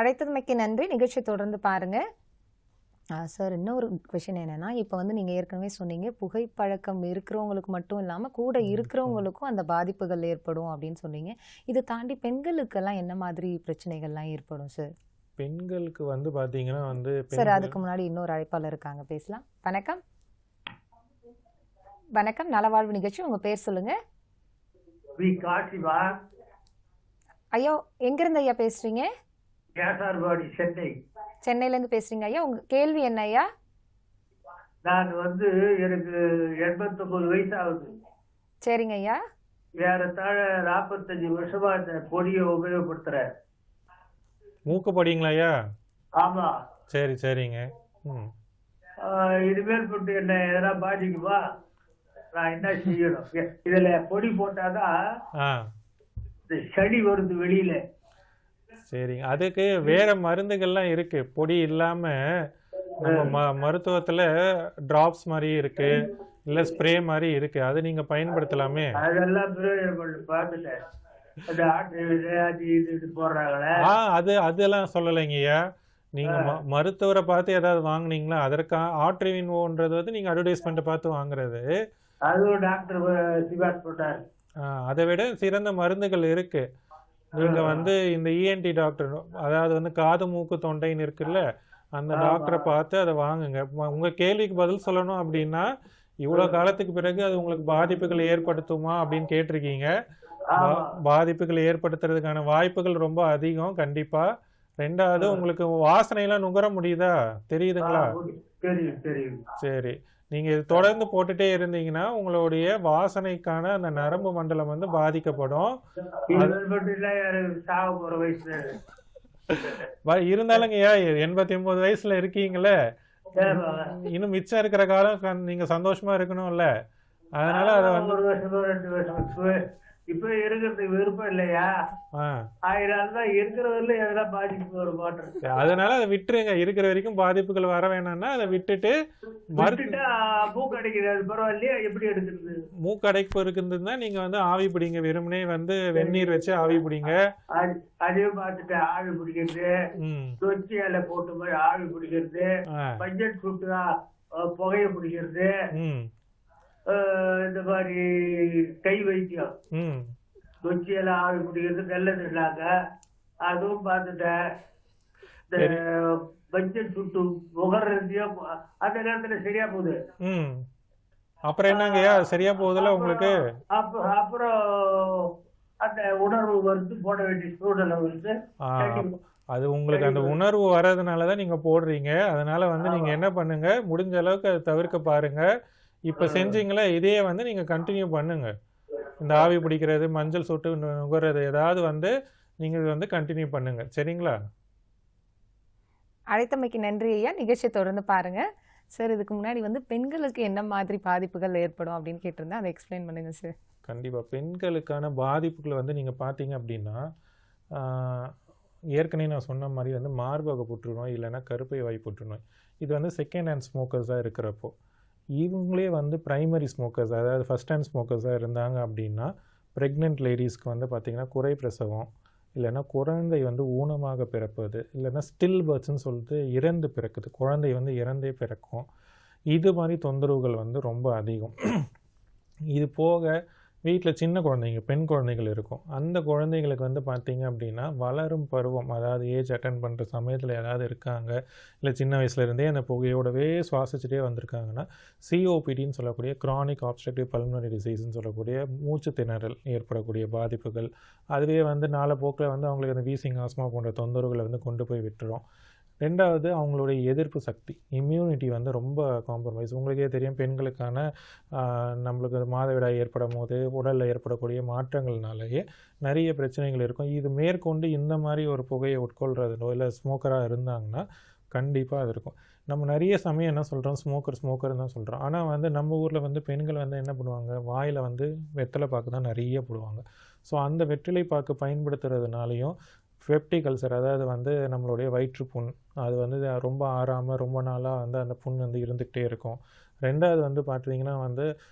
அழைத்ததுமைக்கு நன்றி. நிகழ்ச்சி தொடர்ந்து பாருங்க. சார், இன்னொரு கொஷின் என்னன்னா, இப்போ வந்து நீங்கள் ஏற்கனவே சொன்னீங்க புகைப்பழக்கம் இருக்கிறவங்களுக்கு மட்டும் இல்லாமல் கூட இருக்கிறவங்களுக்கும் அந்த பாதிப்புகள் ஏற்படும் அப்படின்னு சொன்னீங்க. இதை தாண்டி பெண்களுக்கெல்லாம் என்ன மாதிரி பிரச்சனைகள்லாம் ஏற்படும் சார்? பெண்களுக்கு வந்து பார்த்தீங்கன்னா வந்து சார், அதுக்கு முன்னாடி இன்னொரு அழைப்பாளர் இருக்காங்க, பேசலாம். வணக்கம். வணக்கம், நலவாழ்வு நிகழ்ச்சி. உங்க பேர் சொல்லுங்க. ஐயா, எங்கிருந்து ஐயா பேசுறீங்க? சென்னையில இருந்து பேசுறீங்க ஐயா. உங்க கேள்வி என்ன ஐயா? நான் வந்து எனக்கு 89 வயசு ஆகுது. சரிங்க ஐயா. ஏறத்தாழ 45 வருஷமா இந்த பொடியை உபயோகப்படுத்துறேன். மூக்கு படிங்களா ஐயா? ஆமா. சரிங்க. இனிமேல் போட்டு என்ன எதனா பாதிக்குமா? நான் என்ன செய்யணும்? இதுல பொடி போட்டாதான் இந்த சளி வருது வெளியில. சரிங்க, அதுக்கு வேற மருந்துகள்லாம் இருக்கு. பொடி இல்லாம நம்ம மருத்துவத்துல டிராப்ஸ் மாதிரி இருக்கு, இல்ல ஸ்ப்ரே மாதிரி இருக்கு. அது நீங்க பயன்படுத்தலாமே. அதெல்லாம் பார்த்துட்டேன். அதெல்லாம் சொல்லலைங்கய்யா. நீங்க மருத்துவரை பார்த்து ஏதாவது வாங்குனீங்களா? அதற்காக ஆட்ரிவின்ஓன்றது வந்து நீங்க அட்வர்டைஸ்மெண்ட் பார்த்து வாங்குறது. அதை விட சிறந்த மருந்துகள் இருக்கு. நீங்க வந்து இந்த இஎன்டி டாக்டர், அதாவது வந்து காது மூக்கு தொண்டைன்னு இருக்குல்ல, அந்த டாக்டரை பார்த்து அதை வாங்குங்க. உங்க கேள்விக்கு பதில் சொல்லணும் அப்படின்னா, இவ்வளவு காலத்துக்கு பிறகு அது உங்களுக்கு பாதிப்புகள் ஏற்படுத்துமா அப்படின்னு கேட்டிருக்கீங்க. பாதிப்புகள் ஏற்படுத்துறதுக்கான வாய்ப்புகள் ரொம்ப அதிகம் கண்டிப்பா. ரெண்டாவது, உங்களுக்கு வாசனையெல்லாம் நுகர முடியுதா? தெரியுதுங்களா? சரி, நீங்க இது தொடர்ந்து போட்டுட்டே இருந்தீங்கன்னா உங்களுடைய வாசனைக்கான அந்த நரம்பு மண்டலம் வந்து பாதிக்கப்படும். இருந்தாலுங்கய்யா 89 வயசுல இருக்கீங்களே, இன்னும் மிச்சம் இருக்கிற காலம் நீங்க சந்தோஷமா இருக்கணும்ல. அதனால அதை வந்து இப்ப இருக்கிறதுக்கு விருப்பம் இல்லையா, அதனாலதான் இருக்கிறதுல எதனா பாதிப்பு வர மாட்டேன். அதனால அதை விட்டுருங்க. இருக்கிற வரைக்கும் பாதிப்புகள் வர வேணாம்னா அதை விட்டுட்டு மூக்கு அடைக்கிறது அது பரவாயில்லையா, எப்படி எடுக்கிறது? மூக்கு அடைப்பு இருக்குதுன்னா நீங்க வந்து ஆவி பிடிங்க, வெறுமனே வந்து வெந்நீர் வச்சு ஆவி பிடிங்க. அதையும் பார்த்துட்டு ஆவி பிடிக்கிறது, தொச்சி இலை போட்டு மாதிரி ஆவி பிடிக்கிறது, பஞ்சட் சுட்டுதா புகைய பிடிக்கிறது, இந்த மாதிரி கை வைத்தியம் தொச்சி எல்லாம் ஆவி பிடிக்கிறது நல்லது இல்லாங்க, அதுவும் பார்த்துட்டேன். இந்த பஞ்சட் சுட்டு முகர்றதையும் அந்த நேரத்துல சரியா போகுது. அப்புறம் என்னங்கய்யா சரியா போகுதுல உங்களுக்கு? அப்புறம் அந்த உணர்வு வந்து போட வேண்டிய சூழ்நிலை வந்து அது உங்களுக்கு அந்த உணர்வு வர்றதுனாலதான் நீங்க போடுறீங்க. அதனால வந்து நீங்க என்ன பண்ணுங்க, முடிஞ்ச அளவுக்கு அதை தவிர்க்க பாருங்க. இப்ப செஞ்சீங்களா, இதையே வந்து நீங்க கண்டினியூ பண்ணுங்க. இந்த ஆவி பிடிக்கிறது, மஞ்சள் சொட்டு நுகர்றது, ஏதாவது வந்து நீங்க வந்து கண்டினியூ பண்ணுங்க. சரிங்களா? அழைத்தமைக்கு நன்றி ஐயா. நிகழ்ச்சியை தொடர்ந்து பாருங்க சார். இதுக்கு முன்னாடி வந்து பெண்களுக்கு என்ன மாதிரி பாதிப்புகள் ஏற்படும் அப்படின்னு கேட்டிருந்தேன், அதை எக்ஸ்பிளைன் பண்ணுங்க சார். கண்டிப்பா பெண்களுக்கான பாதிப்புகளை வந்து நீங்க பாத்தீங்க அப்படின்னா, ஏற்கனவே நான் சொன்ன மாதிரி வந்து மார்பக புற்றுநோய் இல்லைன்னா கருப்பை வாய் புற்றுநோய், இது வந்து செகண்ட் ஹேண்ட் ஸ்மோக்கர்ஸாக இருக்கிறப்போ, இவங்களே வந்து ப்ரைமரி ஸ்மோக்கர்ஸ் அதாவது ஃபஸ்ட் ஹேண்ட் ஸ்மோக்கர்ஸாக இருந்தாங்க அப்படின்னா, ப்ரெக்னென்ட் லேடிஸ்க்கு வந்து பார்த்திங்கன்னா குறை பிரசவம் இல்லைன்னா குழந்தை வந்து ஊனமாக பிறப்பது, இல்லைன்னா ஸ்டில் பர்த்ஸ்ன்னு சொல்லிட்டு இறந்து பிறக்குது, குழந்தை வந்து இறந்தே பிறக்கும். இது மாதிரி தொந்தரவுகள் வந்து ரொம்ப அதிகம். இது போக வீட்டில் சின்ன குழந்தைங்க, பெண் குழந்தைகள் இருக்கும். அந்த குழந்தைங்களுக்கு வந்து பார்த்திங்க அப்படின்னா வளரும் பருவம், அதாவது ஏஜ் அட்டன் பண்ணுற சமயத்தில் ஏதாவது இருக்காங்க, இல்லை சின்ன வயசுலேருந்தே அந்த புகையோடவே சுவாசிச்சுட்டே வந்திருக்காங்கன்னா, சிஓபிடின்னு சொல்லக்கூடிய க்ரானிக் ஆப்ஸ்ட்ரக்டிவ் பல்மனரி டிசீஸ்ன்னு சொல்லக்கூடிய மூச்சு திணறல் ஏற்படக்கூடிய பாதிப்புகள், அதுவே வந்து நாளப்போக்கில் வந்து அவங்களுக்கு அந்த வீசிங், ஆஸ்மா போன்ற தொந்தரவுகளை வந்து கொண்டு போய் விட்டுரும். ரெண்டாவது, அவங்களுடைய எதிர்ப்பு சக்தி, இம்யூனிட்டி வந்து ரொம்ப காம்ப்ரமைஸ். உங்களுக்கே தெரியும், பெண்களுக்கான நம்மளுக்கு மாதவிடாய் ஏற்படும் போது உடலில் ஏற்படக்கூடிய மாற்றங்கள்னாலேயே நிறைய பிரச்சனைகள் இருக்கும். இது மேற்கொண்டு இந்த மாதிரி ஒரு புகையை உட்கொள்றதோ இல்லை ஸ்மோக்கராக இருந்தாங்கன்னா கண்டிப்பாக அது இருக்கும். நம்ம நிறைய சமயம் என்ன சொல்கிறோம், ஸ்மோக்கர்னு தான் சொல்கிறோம். ஆனால் வந்து நம்ம ஊரில் வந்து பெண்கள் வந்து என்ன பண்ணுவாங்க, வாயில் வந்து வெத்தலை பாக்கு தான் நிறைய போடுவாங்க. ஸோ அந்த வெற்றிலை பாக்கு பயன்படுத்துறதுனாலையும் பெப்டிக் அல்சர், அதாவது வந்து நம்மளுடைய வயிற்றுப்புண், அது வந்து ரொம்ப ஆறாமல் ரொம்ப நாளாக வந்து அந்த புண் வந்து இருந்துக்கிட்டே இருக்கும். ரெண்டாவது வந்து பார்த்திங்கன்னா வந்து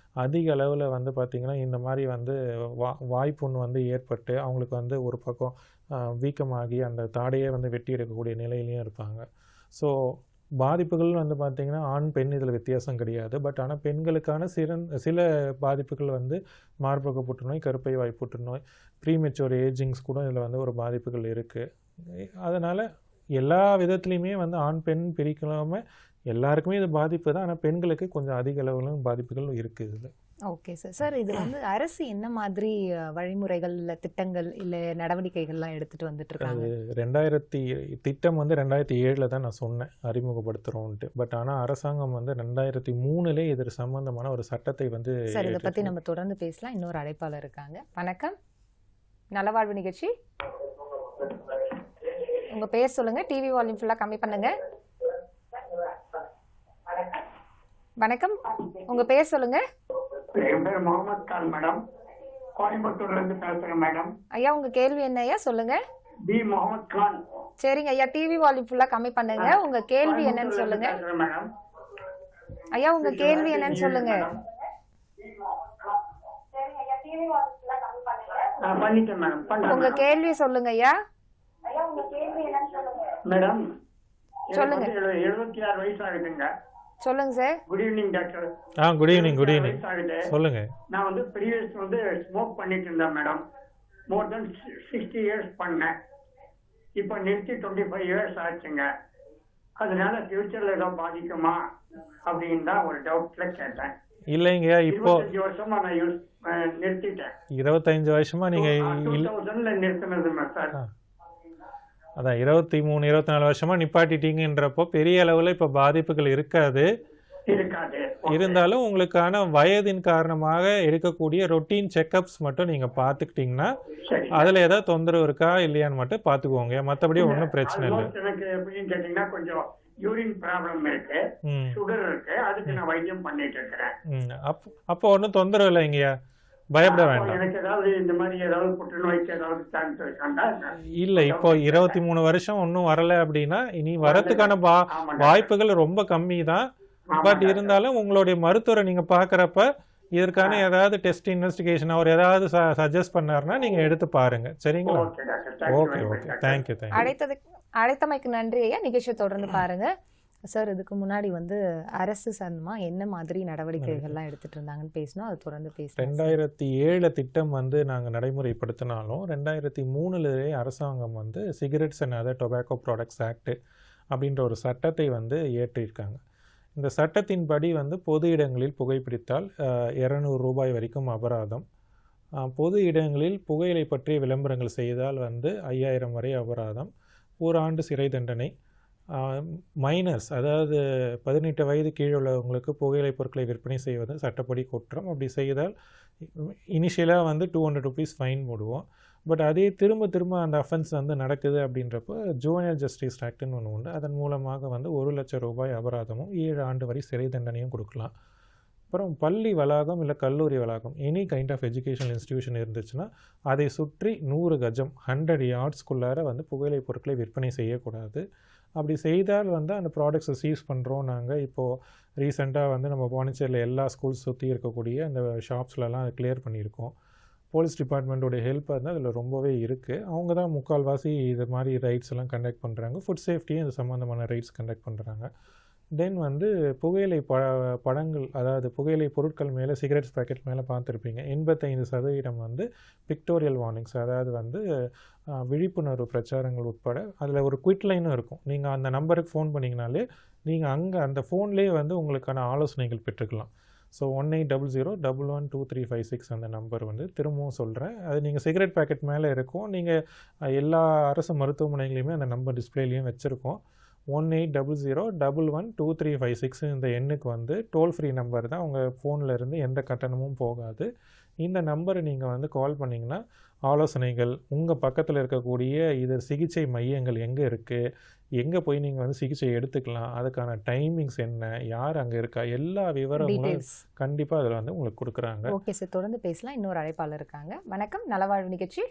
அதிக அளவில் வந்து பார்த்திங்கன்னா இந்த மாதிரி வந்து வாய்ப்புண் வந்து ஏற்பட்டு அவங்களுக்கு வந்து ஒரு பக்கம் வீக்கமாகி அந்த தாடையே வந்து வெட்டி எடுக்கக்கூடிய நிலையிலையும் இருப்பாங்க. ஸோ பாதிப்புகள் வந்து பார்த்திங்கன்னா ஆண் பெண் இதில் வித்தியாசம் கிடையாது. பட் ஆனால் பெண்களுக்கான சில பாதிப்புகள் வந்து மார்பக புற்றுநோய், கருப்பை வாய் புற்றுநோய், ப்ரீமெச்சூர் ஏஜிங்ஸ் கூட இதில் வந்து ஒரு பாதிப்புகள் இருக்குது. அதனால் எல்லா விதத்துலேயுமே வந்து ஆண் பெண் பிரிக்காமல் எல்லாருக்குமே இது பாதிப்பு தான். ஆனால் பெண்களுக்கு கொஞ்சம் அதிக அளவிலும் பாதிப்புகள் இருக்குது இதில். Okay sir. சார், இது வந்து அரசு என்ன மாதிரி வழிமுறைகள் இல்லை திட்டங்கள் இல்லை நடவடிக்கைகள்லாம் எடுத்துகிட்டு வந்துட்டு இருக்காங்க? திட்டம் வந்து 2007 தான் நான் சொன்னேன் அறிமுகப்படுத்துகிறோன்ட்டு. பட் ஆனால் அரசாங்கம் வந்து 2003 இது சம்பந்தமான ஒரு சட்டத்தை வந்து. சார், இதை பற்றி நம்ம தொடர்ந்து பேசலாம். இன்னொரு அழைப்பாளர் இருக்காங்க. வணக்கம், நலவாழ்வு நிகழ்ச்சி. உங்கள் பேர் சொல்லுங்கள், டிவி வால்யூம் ஃபுல்லாக கம்மி பண்ணுங்க. வணக்கம், உங்கள் பேர் சொல்லுங்கள். என் பேர் முகமது கான் மேடம், கோயம்புத்தூர்ல இருந்து பேசுறேன் மேடம். ஐயா, உங்க கேள்வி என்ன ஐயா? சொல்லுங்க. பி முகமது கான். சரிங்க ஐயா, டிவி வால்யூம் ஃபுல்லா கம்மி பண்ணுங்க. உங்க கேள்வி என்னன்னு சொல்லுங்க. மேடம் ஐயா, உங்க கேள்வி என்னன்னு சொல்லுங்க. பண்ணிட்டேன் மேடம். உங்க கேள்வி சொல்லுங்க ஐயா. மேடம் சொல்லுங்க. 76 வயசு ஆகுதுங்க. சொல்லுங்க sir. Good evening doctor. Good evening. சொல்லுங்க. நான் வந்து ப்ரீவியஸ் வந்து ஸ்மோக் பண்ணிட்டு இருந்தேன் மேடம். மோர் தென் 60 இயர்ஸ் பண்ணேன். இப்போ நிறுத்தி 25 இயர்ஸ் ஆச்சுங்க. அதனால ஃபியூச்சர்ல ஏதோ பாதிக்குமா அப்படின்னு தான் ஒரு டவுட்ல கேட்டேன். இல்லைங்க, இப்போ 25 வருஷமா நான் நிறுத்திட்டேன். 25 வருஷமா நீங்க 2000ல நிறுத்தினது சார். அதான் 23, 24 வருஷமா நிப்பாட்டிட்டீங்கன்றப்போ பெரிய அளவுல இப்ப பாதிப்புகள் இருக்காது. இருந்தாலும் உங்களுக்கான வயதின் காரணமாக எடுக்கக்கூடிய ரொட்டீன் செக்அப்ஸ் மட்டும் நீங்க பாத்துக்கிட்டீங்கன்னா அதுல ஏதாவது தொந்தரவு இருக்கா இல்லையான்னு மட்டும் பாத்துக்கோங்க. மத்தபடி ஒன்றும் பிரச்சனை இல்லை. எனக்கு எப்படின்னு கேட்டீங்கன்னா கொஞ்சம் யூரின் ப்ராப்ளம் இருக்கு, சுகர் இருக்கு, அதுக்கு நான் வைத்தியம் பண்ணிட்டு இருக்கிறேன். அப்போ ஒன்றும் தொந்தரவு இல்லைங்கய்யா. பயப்பட அப்போ வேண்டாம். எனக்கு ஏதாவது இந்த மாதிரி ஏதாவது புற்றுநோய்க்கு ஏதாவது சான்ஸ் இருக்காண்டா? இல்லை, இப்போ 23 வருஷம் ஒன்றும் வரலை அப்படின்னா இனி வரத்துக்கான வாய்ப்புகள் ரொம்ப கம்மி தான். பட் இருந்தாலும் உங்களுடைய மருத்துவரை நீங்கள் பார்க்குறப்ப இதற்கான ஏதாவது டெஸ்ட் இன்வெஸ்டிகேஷன் அவர் ஏதாவது சஜஸ்ட் பண்ணாருன்னா நீங்கள் எடுத்து பாருங்க. சரிங்களா? Okay okay, thank you thank you. அழைத்தமைக்கு நன்றி ஐயா. நிகழ்ச்சியை தொடர்ந்து பாருங்க. சார், இதுக்கு முன்னாடி வந்து அரசு சம்பந்தமா என்ன மாதிரி நடவடிக்கைகள்லாம் எடுத்துட்டு இருந்தாங்கன்னு பேசணும், அது தொடர்ந்து பேசணும். 2007 திட்டம் வந்து நாங்கள் நடைமுறைப்படுத்தினாலும் 2003 அரசாங்கம் வந்து cigarettes and other tobacco products act அப்படின்ற ஒரு சட்டத்தை வந்து இயற்றியிருக்காங்க. இந்த சட்டத்தின்படி வந்து பொது இடங்களில் புகைப்பிடித்தால் 200 ரூபாய் வரைக்கும் அபராதம். பொது இடங்களில் புகையிலை பற்றிய விளம்பரங்கள் செய்தால் வந்து 5000 வரை அபராதம், 1 ஆண்டு சிறை தண்டனை. மைனர்ஸ், அதாவது 18 வயது கீழே உள்ளவங்களுக்கு புகையிலை பொருட்களை விற்பனை செய்வது சட்டப்படி குற்றம். அப்படி செய்தால் இனிஷியலாக வந்து 200 ருபீஸ் ஃபைன் போடுவோம். பட் அதே திரும்ப அந்த அஃபென்ஸ் வந்து நடக்குது அப்படின்றப்போ ஜுவனைல் ஜஸ்டிஸ் ஆக்ட்னு ஒன்று உண்டு. அதன் மூலமாக வந்து 1 லட்சம் ரூபாய் அபராதமும் 7 ஆண்டு வரை சிறை தண்டனையும் கொடுக்கலாம். அப்புறம் பள்ளி வளாகம் இல்லை கல்லூரி வளாகம், any kind of educational institution இருந்துச்சுன்னா அதை சுற்றி 100 கஜம் 100 யார்ட்ஸ்குள்ளார வந்து புகையிலை பொருட்களை விற்பனை செய்யக்கூடாது. அப்படி செய்தால் வந்து அந்த ப்ராடக்ட்ஸை சீஸ் பண்ணுறோம் நாங்கள். இப்போது ரீசெண்டாக வந்து நம்ம பாண்டிச்சேரியில் எல்லா ஸ்கூல்ஸ் சுற்றி இருக்கக்கூடிய அந்த ஷாப்ஸ்லலாம் அதை கிளியர் பண்ணியிருக்கோம். போலீஸ் டிபார்ட்மெண்ட்டோடைய ஹெல்ப் வந்து அதில் ரொம்பவே இருக்குது. அவங்க தான் முக்கால்வாசி இது மாதிரி ரைட்ஸ் எல்லாம் கண்டக்ட் பண்ணுறாங்க. ஃபுட் சேஃப்டியும் இது சம்மந்தமான ரைட்ஸ் கண்டக்ட் பண்ணுறாங்க. தென் வந்து புகையிலை படங்கள், அதாவது புகையிலை பொருட்கள் மேலே, சிகரெட்ஸ் பேக்கெட் மேலே பார்த்துருப்பீங்க, 85% வந்து பிக்டோரியல் வார்னிங்ஸ், அதாவது வந்து விழிப்புணர்வு பிரச்சாரங்கள் உட்பட அதில் ஒரு குவிட் லைனும் இருக்கும். நீங்கள் அந்த நம்பருக்கு ஃபோன் பண்ணிங்கனாலே நீங்கள் அங்கே அந்த ஃபோன்லேயே வந்து உங்களுக்கான ஆலோசனைகள் பெற்றுக்கலாம். ஸோ 1800112356 அந்த நம்பர் வந்து திரும்பவும் சொல்கிறேன். அது நீங்கள் சிகரெட் பேக்கெட் மேலே இருக்கும். நீங்கள் எல்லா அரசு மருத்துவமனைகளையுமே அந்த நம்பர் டிஸ்பிளேலையும் வச்சுருக்கோம். 1800112356 இந்த எண்ணுக்கு வந்து டோல் ஃப்ரீ நம்பர் தான். உங்கள் ஃபோனில் இருந்து எந்த கட்டணமும் போகாது. இந்த நம்பரை நீங்கள் வந்து கால் பண்ணிங்கன்னா ஆலோசனைகள், உங்கள் பக்கத்தில் இருக்கக்கூடிய இது சிகிச்சை மையங்கள் எங்கே இருக்குது, எங்கே போய் நீங்கள் வந்து சிகிச்சை எடுத்துக்கலாம், அதுக்கான டைமிங்ஸ் என்ன, யார் அங்கே இருக்கா, எல்லா விவரங்களும் கண்டிப்பாக அதில் வந்து உங்களுக்கு கொடுக்குறாங்க. ஓகே சார், தொடர்ந்து பேசலாம். இன்னொரு அழைப்பாளர் இருக்காங்க. வணக்கம், நலவாழ்வு நிகழ்ச்சி.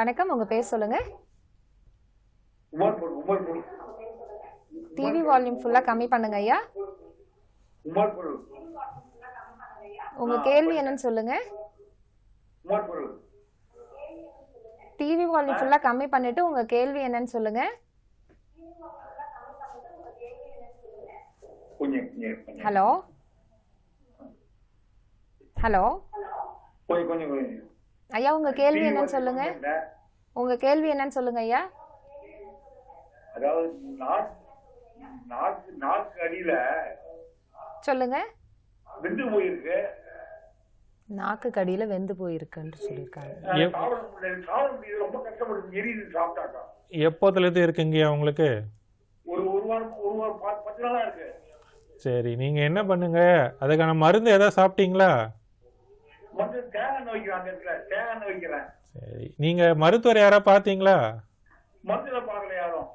வணக்கம், உங்கள் பேர் சொல்லுங்கள். டிவி வால்யூம் ஃபுல்லாக கம்மி பண்ணுங்க ஐயா. உங்க கேள்வி என்னன்னு சொல்லுங்க. டிவி வால்யூம் ஃபுல்லாக கம்மி பண்ணிட்டு உங்க கேள்வி என்னன்னு சொல்லுங்க. ஹலோ ஹலோ ஐயா, உங்க கேள்வி என்னன்னு சொல்லுங்க. உங்க கேள்வி என்னன்னு சொல்லுங்க ஐயா. அதாவது நாக்கு அடியில சொல்லுங்க. வெந்து போயிருக்கு. நாக்கு கடியில வெந்து போயிருக்குன்னு சொல்லியிருக்காங்க. ரொம்ப கஷ்டப்படுது, எரியுது சாப்பிட்டாக்கா. எப்போதுலேருந்து இருக்குங்கய்யா உங்களுக்கு? ஒரு வாரம் 10 நாளா இருக்கு. சரி, நீங்கள் என்ன பண்ணுங்க, அதுக்கான மருந்து எதாவது சாப்பிட்டீங்களா? தேங்காய் எண்ணெய் வைக்கிறேன், அந்த இடத்துல தேங்காய் எண்ணெய் வைக்கிறேன். சரி, நீங்கள் மருத்துவர் யாராவது பார்த்தீங்களா? மருந்துல பார்க்கல யாரும்.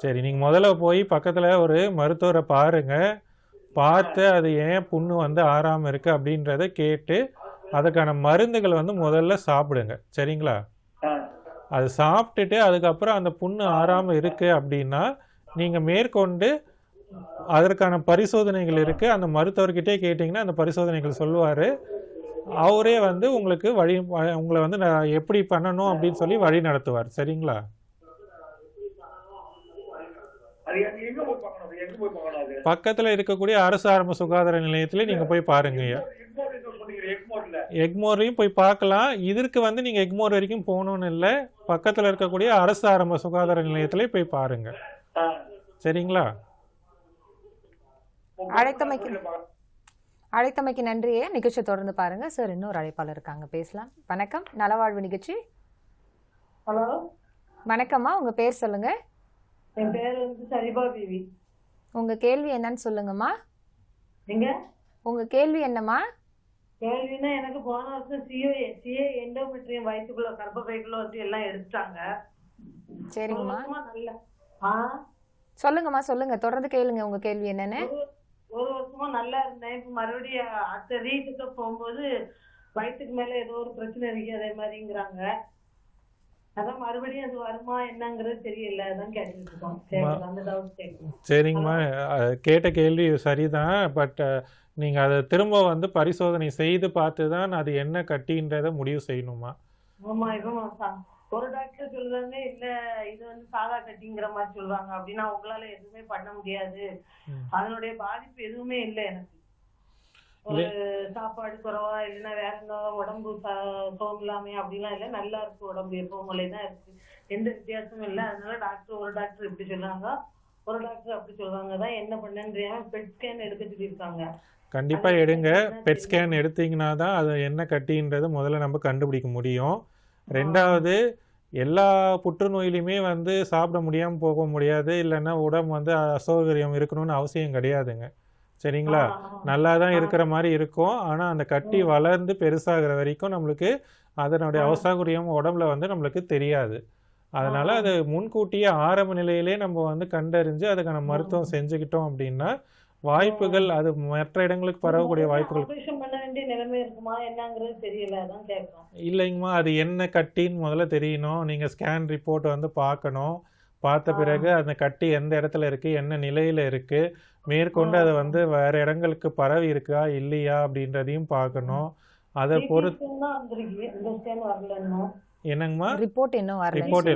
சரி, நீங்கள் முதல்ல போய் பக்கத்தில் ஒரு மருத்துவரை பாருங்கள். பார்த்து அது ஏன் புண்ணு வந்து ஆறாமல் இருக்குது அப்படின்றத கேட்டு அதுக்கான மருந்துகள் வந்து முதல்ல சாப்பிடுங்க. சரிங்களா? அது சாப்பிட்டுட்டு அதுக்கப்புறம் அந்த புண்ணு ஆறாமல் இருக்குது அப்படின்னா நீங்கள் மேற்கொண்டு அதற்கான பரிசோதனைகள் இருக்குது. அந்த மருத்துவர்கிட்டே கேட்டிங்கன்னா அந்த பரிசோதனைகள் சொல்லுவார். அவரே வந்து உங்களுக்கு உங்களை வந்து எப்படி பண்ணணும் அப்படின்னு சொல்லி வழி நடத்துவார். சரிங்களா? பக்கத்துல இருக்கக்கூடிய அரசு ஆரம்ப சுகாதார நிலையத்துல நீங்க போய் பாருங்க. எக்மோர்லயும் போய் பார்க்கலாம். இதற்கு வந்து நீங்க எக்மோர் வரைக்கும் போகணும்னு இல்லை, பக்கத்துல இருக்கக்கூடிய அரசு ஆரம்ப சுகாதார நிலையத்திலே போய் பாருங்க. சரிங்களா? அழைத்தமைக்கு நன்றியே. நிகழ்ச்சி தொடர்ந்து பாருங்க. சார், இன்னொரு அழைப்பாளர் இருக்காங்க, பேசலாம். வணக்கம், நலவாழ்வு நிகழ்ச்சி. ஹலோ, வணக்கம்மா, உங்க பேர் சொல்லுங்க. என் பேர் வந்து சரிபா பிவி. உங்க கேள்வி என்னன்னு சொல்லுங்கம்மா. நீங்க உங்க கேள்வி என்னம்மா? கேள்வினா, எனக்கு போன வருஷம் சிஏ எண்டோமெட்ரியம் வயிற்றுக்குள்ள கர்ப்பப்பைக்குள்ள வந்து எல்லாம் எடுத்துட்டாங்க. சரிங்கம்மா, நல்ல சொல்லுங்கம்மா, சொல்லுங்க, தொடர்ந்து கேளுங்க உங்க கேள்வி என்னன்னு. ஒரு வருஷமா நல்லா இருந்தேன். இப்ப மறுபடியும் அடுத்த ரீசெக்கப் போகும்போது வயிற்றுக்கு மேல ஏதோ ஒரு பிரச்சனை இருக்கு அதே மாதிரிங்கிறாங்க. அதான் மறுபடியும் அது வருமா என்னங்கிறது தெரியல. அதான் கேட்டுட்டு இருக்கோம். சரி, அந்த டவுட் கேட்கணும். சரிங்கம்மா, கேட்ட கேள்வி சரிதான். பட் நீங்கள் அதை திரும்ப வந்து பரிசோதனை செய்து பார்த்து தான் அது என்ன கட்டின்றதை முடிவு செய்யணுமா. ஆமா, இப்போ ஒரு டாக்டர் சொல்றாங்க இல்ல இது வந்து சாதா கட்டிங்கிற மாதிரி சொல்றாங்க. அப்படின்னா உங்களால எதுவுமே பண்ண முடியாது, அதனுடைய பாதிப்பு எதுவுமே இல்லை எனக்கு. ஒரு சாப்பாடு குறைவா இல்லைன்னா வேற என்ன உடம்பு சோம்பலாமே அப்படிலாம் இல்லை, நல்லா இருக்கு உடம்பு, எப்பவும் போலதான் இருக்கு, எந்த வித்தியாசமும் இல்லை. அதனால ஒரு டாக்டர் இப்படி சொல்றாங்க, ஒரு டாக்டர் அப்படி சொல்றாங்க. தான் என்ன பண்ணேன்னு தெரியாம பெட் ஸ்கேன் எடுக்க சொல்லியிருக்காங்க. கண்டிப்பாக எடுங்க. பெட் ஸ்கேன் எடுத்தீங்கன்னா தான் அது என்ன கட்டின்றது முதல்ல நம்ம கண்டுபிடிக்க முடியும். ரெண்டாவது, எல்லா புற்றுநோயிலையுமே வந்து சாப்பிட முடியாமல் போக முடியாது, இல்லைன்னா உடம்பு வந்து அசௌகரியம் இருக்கணும்னு அவசியம் கிடையாதுங்க. சரிங்களா, நல்லா தான் இருக்கிற மாதிரி இருக்கும். ஆனால் அந்த கட்டி வளர்ந்து பெருசாகிற வரைக்கும் நம்மளுக்கு அதனுடைய அசௌகரியம் உடம்புல வந்து நம்மளுக்கு தெரியாது. அதனால அது முன்கூட்டியே ஆரம்ப நிலையிலே நம்ம வந்து கண்டறிஞ்சு அதுக்கான மருத்துவம் செஞ்சுக்கிட்டோம் அப்படின்னா வாய்ப்புகள், அது மற்ற இடங்களுக்கு பரவக்கூடிய வாய்ப்புகள் இல்லைங்கம்மா. அது என்ன கட்டின்னு முதல்ல தெரியணும். நீங்கள் ஸ்கேன் ரிப்போர்ட் வந்து பார்க்கணும். பார்த்த பிறகு அந்த கட்டி எந்த இடத்துல இருக்குது, என்ன நிலையில் இருக்குது, மேற்கொண்டு அதை வந்து வேறு இடங்களுக்கு பரவி இருக்கா இல்லையா அப்படின்றதையும் பார்க்கணும். அதை பொறுத்து என்னங்கம்மா ரிப்போர்ட் இன்னும் ரிப்போர்ட்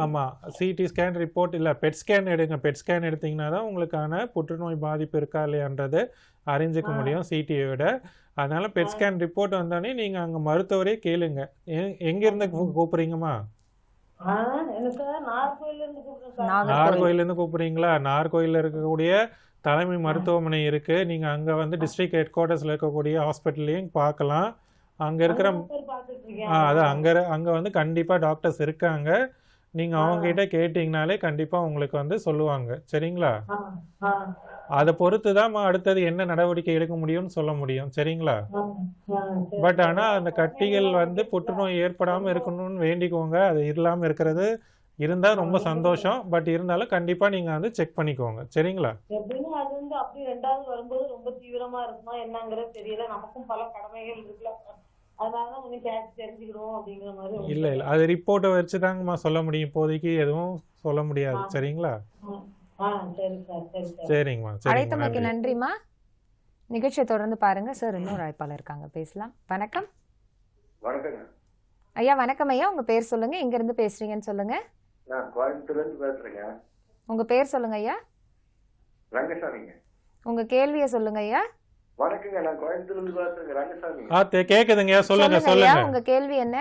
ஆமாம், சிடி ஸ்கேன் ரிப்போர்ட் இல்லை, பெட் ஸ்கேன் எடுங்க. பெட் ஸ்கேன் எடுத்திங்கன்னா தான் உங்களுக்கான புற்றுநோய் பாதிப்பு இருக்கா இல்லையான்றதை அறிஞ்சிக்க முடியும் சிடியை விட. அதனால் பெட் ஸ்கேன் ரிப்போர்ட் வந்தோடனே நீங்கள் அங்கே மருத்துவரே கேளுங்க. எங்கேருந்து கூப்பிட்றீங்கம்மா? நாகர்கோயிலேருந்து கூப்பிட்றீங்களா? நாகர்கோயிலில் இருக்கக்கூடிய தலைமை மருத்துவமனை இருக்குது. நீங்கள் அங்கே வந்து டிஸ்ட்ரிக்ட் ஹெட் குவார்ட்டர்ஸில் இருக்கக்கூடிய ஹாஸ்பிட்டல்லையும் பார்க்கலாம். அங்கே இருக்கிற அதான் அங்கே வந்து கண்டிப்பாக டாக்டர்ஸ் இருக்காங்க. நீங்கள் அவங்ககிட்ட கேட்டிங்கனாலே கண்டிப்பாக உங்களுக்கு வந்து சொல்லுவாங்க. சரிங்களா, அதை பொறுத்து தான் அடுத்தது என்ன நடவடிக்கை எடுக்க முடியும்னு சொல்ல முடியும். சரிங்களா, பட் ஆனால் அந்த கட்டிகள் வந்து புற்றுநோய் ஏற்படாமல் இருக்கணும்னு வேண்டிக்கோங்க. அது இல்லாமல் இருக்கிறது இருந்தால் ரொம்ப சந்தோஷம். பட் இருந்தாலும் கண்டிப்பாக நீங்கள் வந்து செக் பண்ணிக்கோங்க. சரிங்களா, அது வந்து அப்படி ரெண்டாவது வரும்போது ரொம்ப தீவிரமா இருக்குமா என்னங்கிறது தெரியல. நமக்கும் பல கடமைகள் இருக்குல்ல, அதனாலதான் கொஞ்சம் கேட்டு தெரிஞ்சுக்கிடுவோம் அப்படிங்கிற மாதிரி. இல்லை அது ரிப்போர்ட்டை வச்சு தாங்கம்மா சொல்ல முடியும். இப்போதைக்கு எதுவும் சொல்ல முடியாது. சரிங்களா, சரிங்கம்மா. அழைத்தமைக்கு நன்றிம்மா. நிகழ்ச்சியை தொடர்ந்து பாருங்க சார். இன்னொரு அழைப்பாளர் இருக்காங்க, பேசலாம். வணக்கம். வணக்கங்க ஐயா. வணக்கம் ஐயா, உங்க பேர் சொல்லுங்க, எங்க இருந்து பேசுறீங்கன்னு சொல்லுங்க. நான் கோயம்புத்தூர்ல இருந்து பேசுறேங்க. உங்க பேர் சொல்லுங்க ஐயா. ரங்கசாமிங்க. உங்க கேள்வியை சொல்லுங்க ஐயா. வணக்கங்க, நான் கோயம்புத்தூர்ல இருந்து பேசுறேங்க, ரங்கசாமி. கேக்குதுங்க, சொல்லுங்க சொல்லுங்க. உங்க கேள்வி என்ன?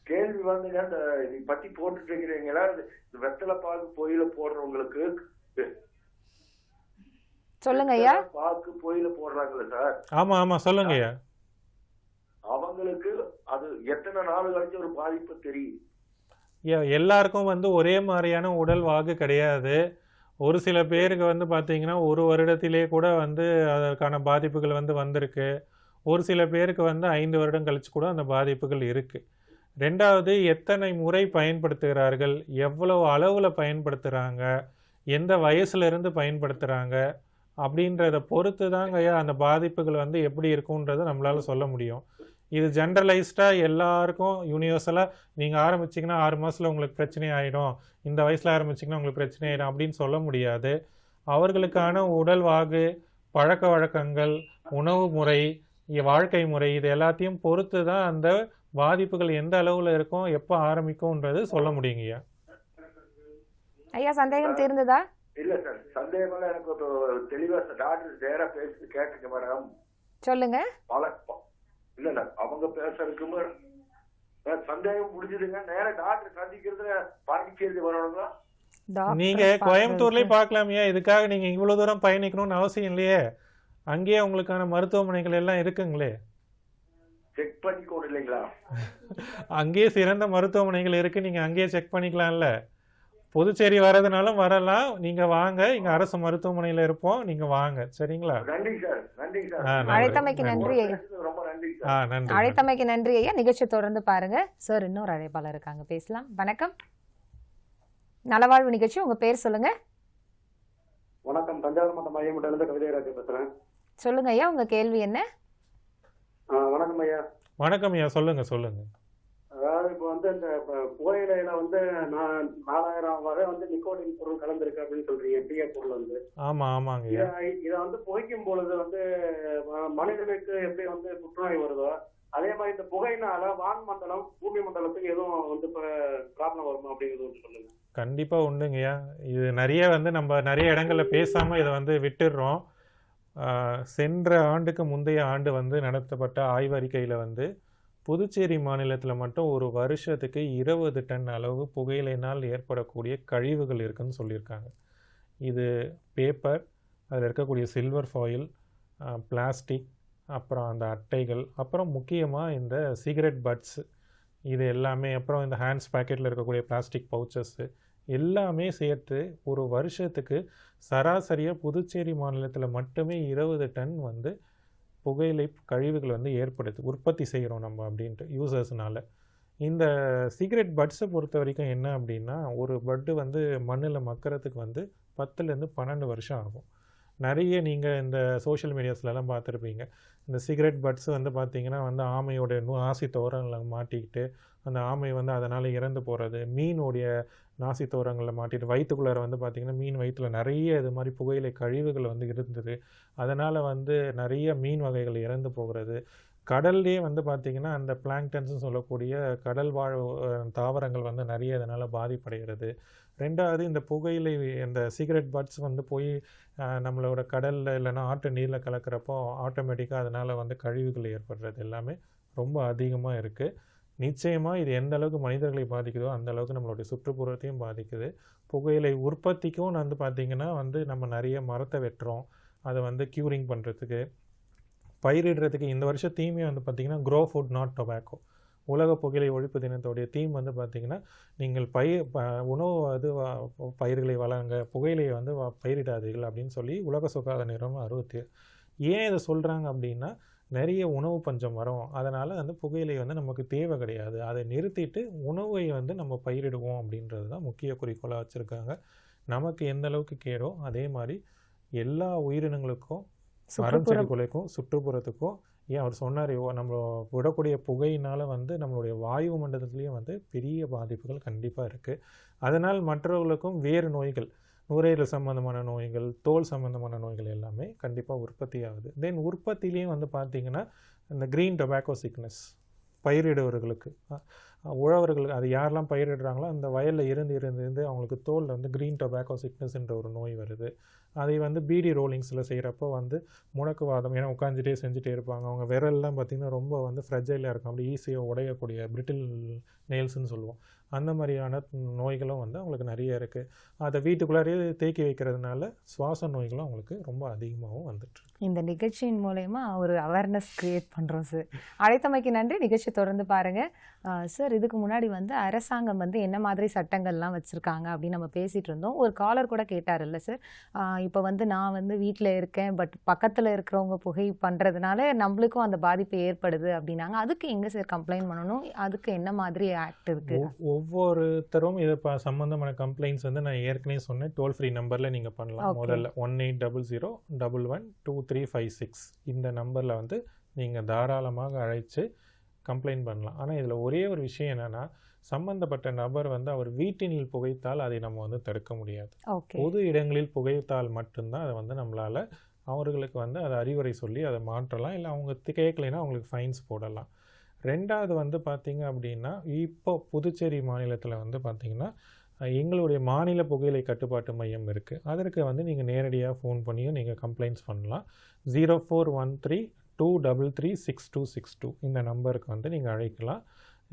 கேள்வி வந்துங்க, இந்த பத்தி போட்டுட்டு இருக்கிறீங்களா, வெத்தலை பாக்கு பொயில போடுறவங்களுக்கு சொல்லுங்க ஐயா. பாக்கு பொயில போடுறாங்கல்ல சார்? ஆமா ஆமா, சொல்லுங்க ஐயா. அவங்களுக்கு அது எத்தனை நாள் கழிச்சு ஒரு பாதிப்பு தெரியும்? எல்லாருக்கும் வந்து ஒரே மாதிரியான உடல் வாகு கிடையாது. ஒரு சில பேருக்கு வந்து பார்த்தீங்கன்னா ஒரு வருடத்திலே கூட வந்து அதற்கான பாதிப்புகள் வந்து வந்திருக்கு. ஒரு சில பேருக்கு வந்து 5 வருடம் கழிச்சு கூட அந்த பாதிப்புகள் இருக்குது. ரெண்டாவது, எத்தனை முறை பயன்படுத்துகிறார்கள், எவ்வளவு அளவில் பயன்படுத்துகிறாங்க, எந்த வயசுலேருந்து பயன்படுத்துகிறாங்க அப்படின்றத பொறுத்து தாங்க அந்த பாதிப்புகள் வந்து எப்படி இருக்குன்றதை நம்மளால் சொல்ல முடியும். இது ஜென்ரலைஸ்டாக எல்லாருக்கும் யூனிவர்சலாக நீங்கள் ஆரம்பிச்சிங்கன்னா 6 மாதத்தில் உங்களுக்கு பிரச்சனை ஆகிடும், இந்த வயசில் ஆரம்பிச்சிங்கன்னா உங்களுக்கு பிரச்சனை ஆகிடும் அப்படின்னு சொல்ல முடியாது. அவர்களுக்கான உடல் வாகு, பழக்க வழக்கங்கள், உணவு முறை, வாழ்க்கை முறை, இது எல்லாத்தையும் பொறுத்து தான் அந்த பாதிப்புகள் எந்த அளவில் இருக்கும், எப்போ ஆரம்பிக்கும்ன்றது சொல்ல முடியுங்கய்யா. ஐயா, சந்தேகம் தீர்ந்ததா? இல்ல சார், சந்தேகம் எனக்கு ஒரு தெளிவா டாக்டர் நேரா பேசி கேட்டுங்க மேடம். சொல்லுங்க. இல்ல அவங்க பேசுறதுக்கு சந்தேகம் முடிஞ்சதுங்க. நேர டாக்டர் சந்திக்கிறதுல பாண்டிச்சேரி வரணுங்களா? நீங்க கோயம்புத்தூர்லயே பார்க்கலாமையா, இதுக்காக நீங்க இவ்வளவு தூரம் பயணிக்கணும்னு அவசியம் இல்லையே. அங்கேயே உங்களுக்கான மருத்துவமனைகள் எல்லாம் இருக்குங்களே. செக் பண்ணிக்கணும் இல்லைங்களா? அங்கேயே சிறந்த மருத்துவமனைகள் இருக்கு, நீங்க அங்கேயே செக் பண்ணிக்கலாம்ல. புதுச்சேரி வர்றதுனாலும் வரலாம், நீங்க வாங்க, இங்க அரசு மருத்துவமனையில இருப்போம், நீங்க வாங்க. சரிங்களா? நன்றி சார். நன்றி சார். அழைத்தமைக்கு நன்றி ஐயா. ரொம்ப நன்றி சார். அழைத்தமைக்கு நன்றி ஐயா. நிகழ்ச்சி தொடர்ந்து பாருங்க சார். இன்னொரு அழைப்பாளர் இருக்காங்க, பேசலாம். வணக்கம். நலவாழ்வு நிகழ்ச்சி, உங்க பேர் சொல்லுங்க. வணக்கம், தஞ்சாவூர் மாவட்டம் மையமட்டிலிருந்து கவிதைராஜ் பேசுறேன். சொல்லுங்க ஐயா, உங்க கேள்வி என்ன? வணக்கம் ஐயா. வணக்கம் ஐயா, சொல்லுங்க சொல்லுங்க. அதாவது இப்போ வந்து இந்த புகையிலையில வந்து 4000 வரை வந்து நிக்கோட்டின் பொருள் கலந்துருக்கு அப்படின்னு சொல்றீங்க, பிய பொருள் வந்து. ஆமாங்க ஐயா. இதை வந்து புகைக்கும் பொழுது வந்து மனிதனுக்கு எப்படி வந்து புற்றுநோய் வருதோ அதே மாதிரி இந்த புகையினால வான் மண்டலம் பூமி மண்டலத்துக்கு எதுவும் வந்து ப்ராப்ளம் வருமா அப்படிங்கிறது சொல்லுங்க. கண்டிப்பா உண்டுங்கய்யா. இது நிறைய வந்து நம்ம நிறைய இடங்கள்ல பேசாம இதை வந்து விட்டுடுறோம். சென்ற ஆண்டுக்கு முந்தைய ஆண்டு வந்து நடத்தப்பட்ட ஆய்வறிக்கையில் வந்து புதுச்சேரி மாநிலத்தில் மட்டும் ஒரு வருஷத்துக்கு 20 டன் அளவு புகையிலைனால் ஏற்படக்கூடிய கழிவுகள் இருக்குன்னு சொல்லியிருக்காங்க. இது பேப்பர், அதில் இருக்கக்கூடிய சில்வர் ஃபாயில், பிளாஸ்டிக், அப்புறம் அந்த அட்டைகள், அப்புறம் முக்கியமாக இந்த சிகரெட் பட்ஸ், இது எல்லாமே, அப்புறம் இந்த ஹேண்ட்ஸ் பேக்கெட்டில் இருக்கக்கூடிய பிளாஸ்டிக் பவுச்சஸ்ஸு எல்லாமே சேர்த்து ஒரு வருஷத்துக்கு சராசரியாக புதுச்சேரி மாநிலத்தில் மட்டுமே 20 டன் வந்து புகையிலை கழிவுகள் வந்து ஏற்படுது, உற்பத்தி செய்கிறோம் நம்ம அப்படின்ட்டு யூசர்ஸ்னால. இந்த சிகரெட் பட்ஸை பொறுத்த வரைக்கும் என்ன அப்படின்னா, ஒரு பட்டு வந்து மண்ணில் மக்கறதுக்கு வந்து 10லேருந்து 12 வருஷம் ஆகும். நிறைய நீங்கள் இந்த சோஷியல் மீடியாஸ்லலாம் பார்த்துருப்பீங்க. இந்த சிகரெட் பட்ஸ் வந்து பார்த்திங்கன்னா வந்து ஆமையோட நாசி தோரங்களில் மாட்டிக்கிட்டு அந்த ஆமை வந்து அதனால் இறந்து போகிறது, மீனுடைய நாசி தோரங்களில் மாட்டிட்டு வயிற்றுக்குள்ளார வந்து பார்த்திங்கன்னா மீன் வயிற்றில் நிறைய இது மாதிரி புகையிலை கழிவுகள் வந்து இருந்தது. அதனால் வந்து நிறைய மீன் வகைகள் இறந்து போகிறது. கடல்லே வந்து பார்த்திங்கன்னா அந்த பிளாங்டன்ஸ்னு சொல்லக்கூடிய கடல் வாழ் தாவரங்கள் வந்து நிறைய இதனால் பாதிப்படைகிறது. ரெண்டாவது, இந்த புகையிலை இந்த சிகரெட் பட்ஸ் வந்து போய் நம்மளோட கடலில் இல்லைன்னா ஆற்று நீரில் கலக்கிறப்போ ஆட்டோமேட்டிக்காக அதனால் வந்து கழிவுகள் ஏற்படுறது எல்லாமே ரொம்ப அதிகமாக இருக்குது. நிச்சயமாக இது எந்த அளவுக்கு மனிதர்களை பாதிக்குதோ அந்த அளவுக்கு நம்மளுடைய சுற்றுப்புறத்தையும் பாதிக்குது. புகையிலை உற்பத்திக்கும் வந்து பார்த்திங்கன்னா வந்து நம்ம நிறைய மரத்தை வெட்டுறோம், அதை வந்து க்யூரிங் பண்ணுறதுக்கு, பயிரிடுறதுக்கு. இந்த வருஷம் தீமே வந்து பார்த்திங்கன்னா க்ரோ ஃபுட் நாட் டொபாக்கோ, உலக புகையிலை ஒழிப்பு தினத்தோடைய தீம் வந்து பார்த்திங்கன்னா நீங்கள் உணவு அது பயிர்களை வளங்க, புகையிலையை வந்து பயிரிடாதீர்கள் அப்படின்னு சொல்லி உலக சுகாதார நிறுவனம் 60. ஏன் இதை சொல்கிறாங்க அப்படின்னா, நிறைய உணவு பஞ்சம் வரும், அதனால் வந்து புகையிலை வந்து நமக்கு தேவை கிடையாது, அதை நிறுத்திட்டு உணவை வந்து நம்ம பயிரிடுவோம் அப்படின்றது தான் முக்கிய குறிக்கோளாக வச்சுருக்காங்க. நமக்கு எந்த அளவுக்கு கேடோ அதே மாதிரி எல்லா உயிரினங்களுக்கும், மரம் செடி கொலைக்கும் சுற்றுப்புறத்துக்கும். ஏன் அவர் சொன்னார், நம்ம விடக்கூடிய புகையினால் வந்து நம்மளுடைய வாயு மண்டலத்துலேயும் வந்து பெரிய பாதிப்புகள் கண்டிப்பாக இருக்குது. அதனால் மற்றவர்களுக்கும் வேறு நோய்கள், நுரையீரல் சம்மந்தமான நோய்கள், தோல் சம்மந்தமான நோய்கள் எல்லாமே கண்டிப்பாக உற்பத்தி ஆகுது. தென் உற்பத்திலையும் வந்து பார்த்திங்கன்னா இந்த க்ரீன் டொபாக்கோ சிக்னஸ் பயிரிடுவர்களுக்கு, உழவர்களுக்கு, அது யாரெல்லாம் பயிரிடுறாங்களோ அந்த வயலில் இருந்து அவங்களுக்கு தோலில் வந்து க்ரீன் டொபாக்கோ சிக்னஸ்ன்ற ஒரு நோய் வருது. அதை வந்து பீடி ரோலிங்ஸில் செய்கிறப்போ வந்து முடக்குவாதம், ஏன்னா உட்காந்துட்டே செஞ்சுட்டே இருப்பாங்க, அவங்க விரல்லாம் பார்த்திங்கன்னா ரொம்ப வந்து ஃப்ரெஜைலாக இருக்கும், அப்படி ஈஸியாக உடையக்கூடிய பிரிட்டில் நெயில்ஸ்ன்னு சொல்லுவோம். அந்த மாதிரியான நோய்களும் வந்து அவங்களுக்கு நிறைய இருக்குது. அதை வீட்டுக்குள்ளாரே தேக்கி வைக்கிறதுனால சுவாச நோய்களும் அவங்களுக்கு ரொம்ப அதிகமாகவும் வந்துட்டு. இந்த நிகழ்ச்சியின் மூலயமா ஒரு அவேர்னஸ் கிரியேட் பண்ணுறோம் சார். அழைத்தமைக்கு நன்றி. நிகழ்ச்சி தொடர்ந்து பாருங்கள் சார். இதுக்கு முன்னாடி வந்து அரசாங்கம் வந்து என்ன மாதிரி சட்டங்கள்லாம் வச்சுருக்காங்க அப்படின்னு நம்ம பேசிகிட்டு இருந்தோம். ஒரு காலர் கூட கேட்டார் இல்லை சார், இப்போ வந்து நான் வந்து வீட்டில் இருக்கேன், பட் பக்கத்தில் இருக்கிறவங்க புகை பண்ணுறதுனால நம்மளுக்கும் அந்த பாதிப்பு ஏற்படுது அப்படின்னாங்க. அதுக்கு எங்கே சார் கம்ப்ளைண்ட் பண்ணணும், அதுக்கு என்ன மாதிரி ஆக்ட் இருக்குது? ஒவ்வொருத்தரும் இதை சம்மந்தமான கம்ப்ளைண்ட்ஸ் வந்து நான் ஏற்கனவே சொன்னேன், டோல் ஃப்ரீ நம்பரில் நீங்கள் பண்ணலாம். முதல்ல 1800112356 இந்த நம்பரில் வந்து நீங்கள் தாராளமாக அழைச்சு கம்ப்ளைண்ட் பண்ணலாம். ஆனால் இதில் ஒரே ஒரு விஷயம் என்னென்னா, சம்பந்தப்பட்ட நபர் வந்து அவர் வீட்டினில் புகைத்தால் அதை நம்ம வந்து தடுக்க முடியாது. பொது இடங்களில் புகைத்தால் மட்டும்தான் அதை வந்து நம்மளால் அவர்களுக்கு வந்து அதை அறிவுரை சொல்லி அதை மாற்றலாம், இல்லை அவங்க கேட்கலைன்னா அவங்களுக்கு ஃபைன்ஸ் போடலாம். ரெண்டாவது வந்து பார்த்திங்க அப்படின்னா, இப்போ புதுச்சேரி மாநிலத்தில் வந்து பார்த்திங்கன்னா எங்களுடைய மாநில புகையிலை கட்டுப்பாட்டு மையம் இருக்குது. அதற்கு வந்து நீங்கள் நேரடியாக ஃபோன் பண்ணியும் நீங்கள் கம்ப்ளைண்ட்ஸ் பண்ணலாம். 0413-233-6262 இந்த நம்பருக்கு வந்து நீங்கள் அழைக்கலாம்.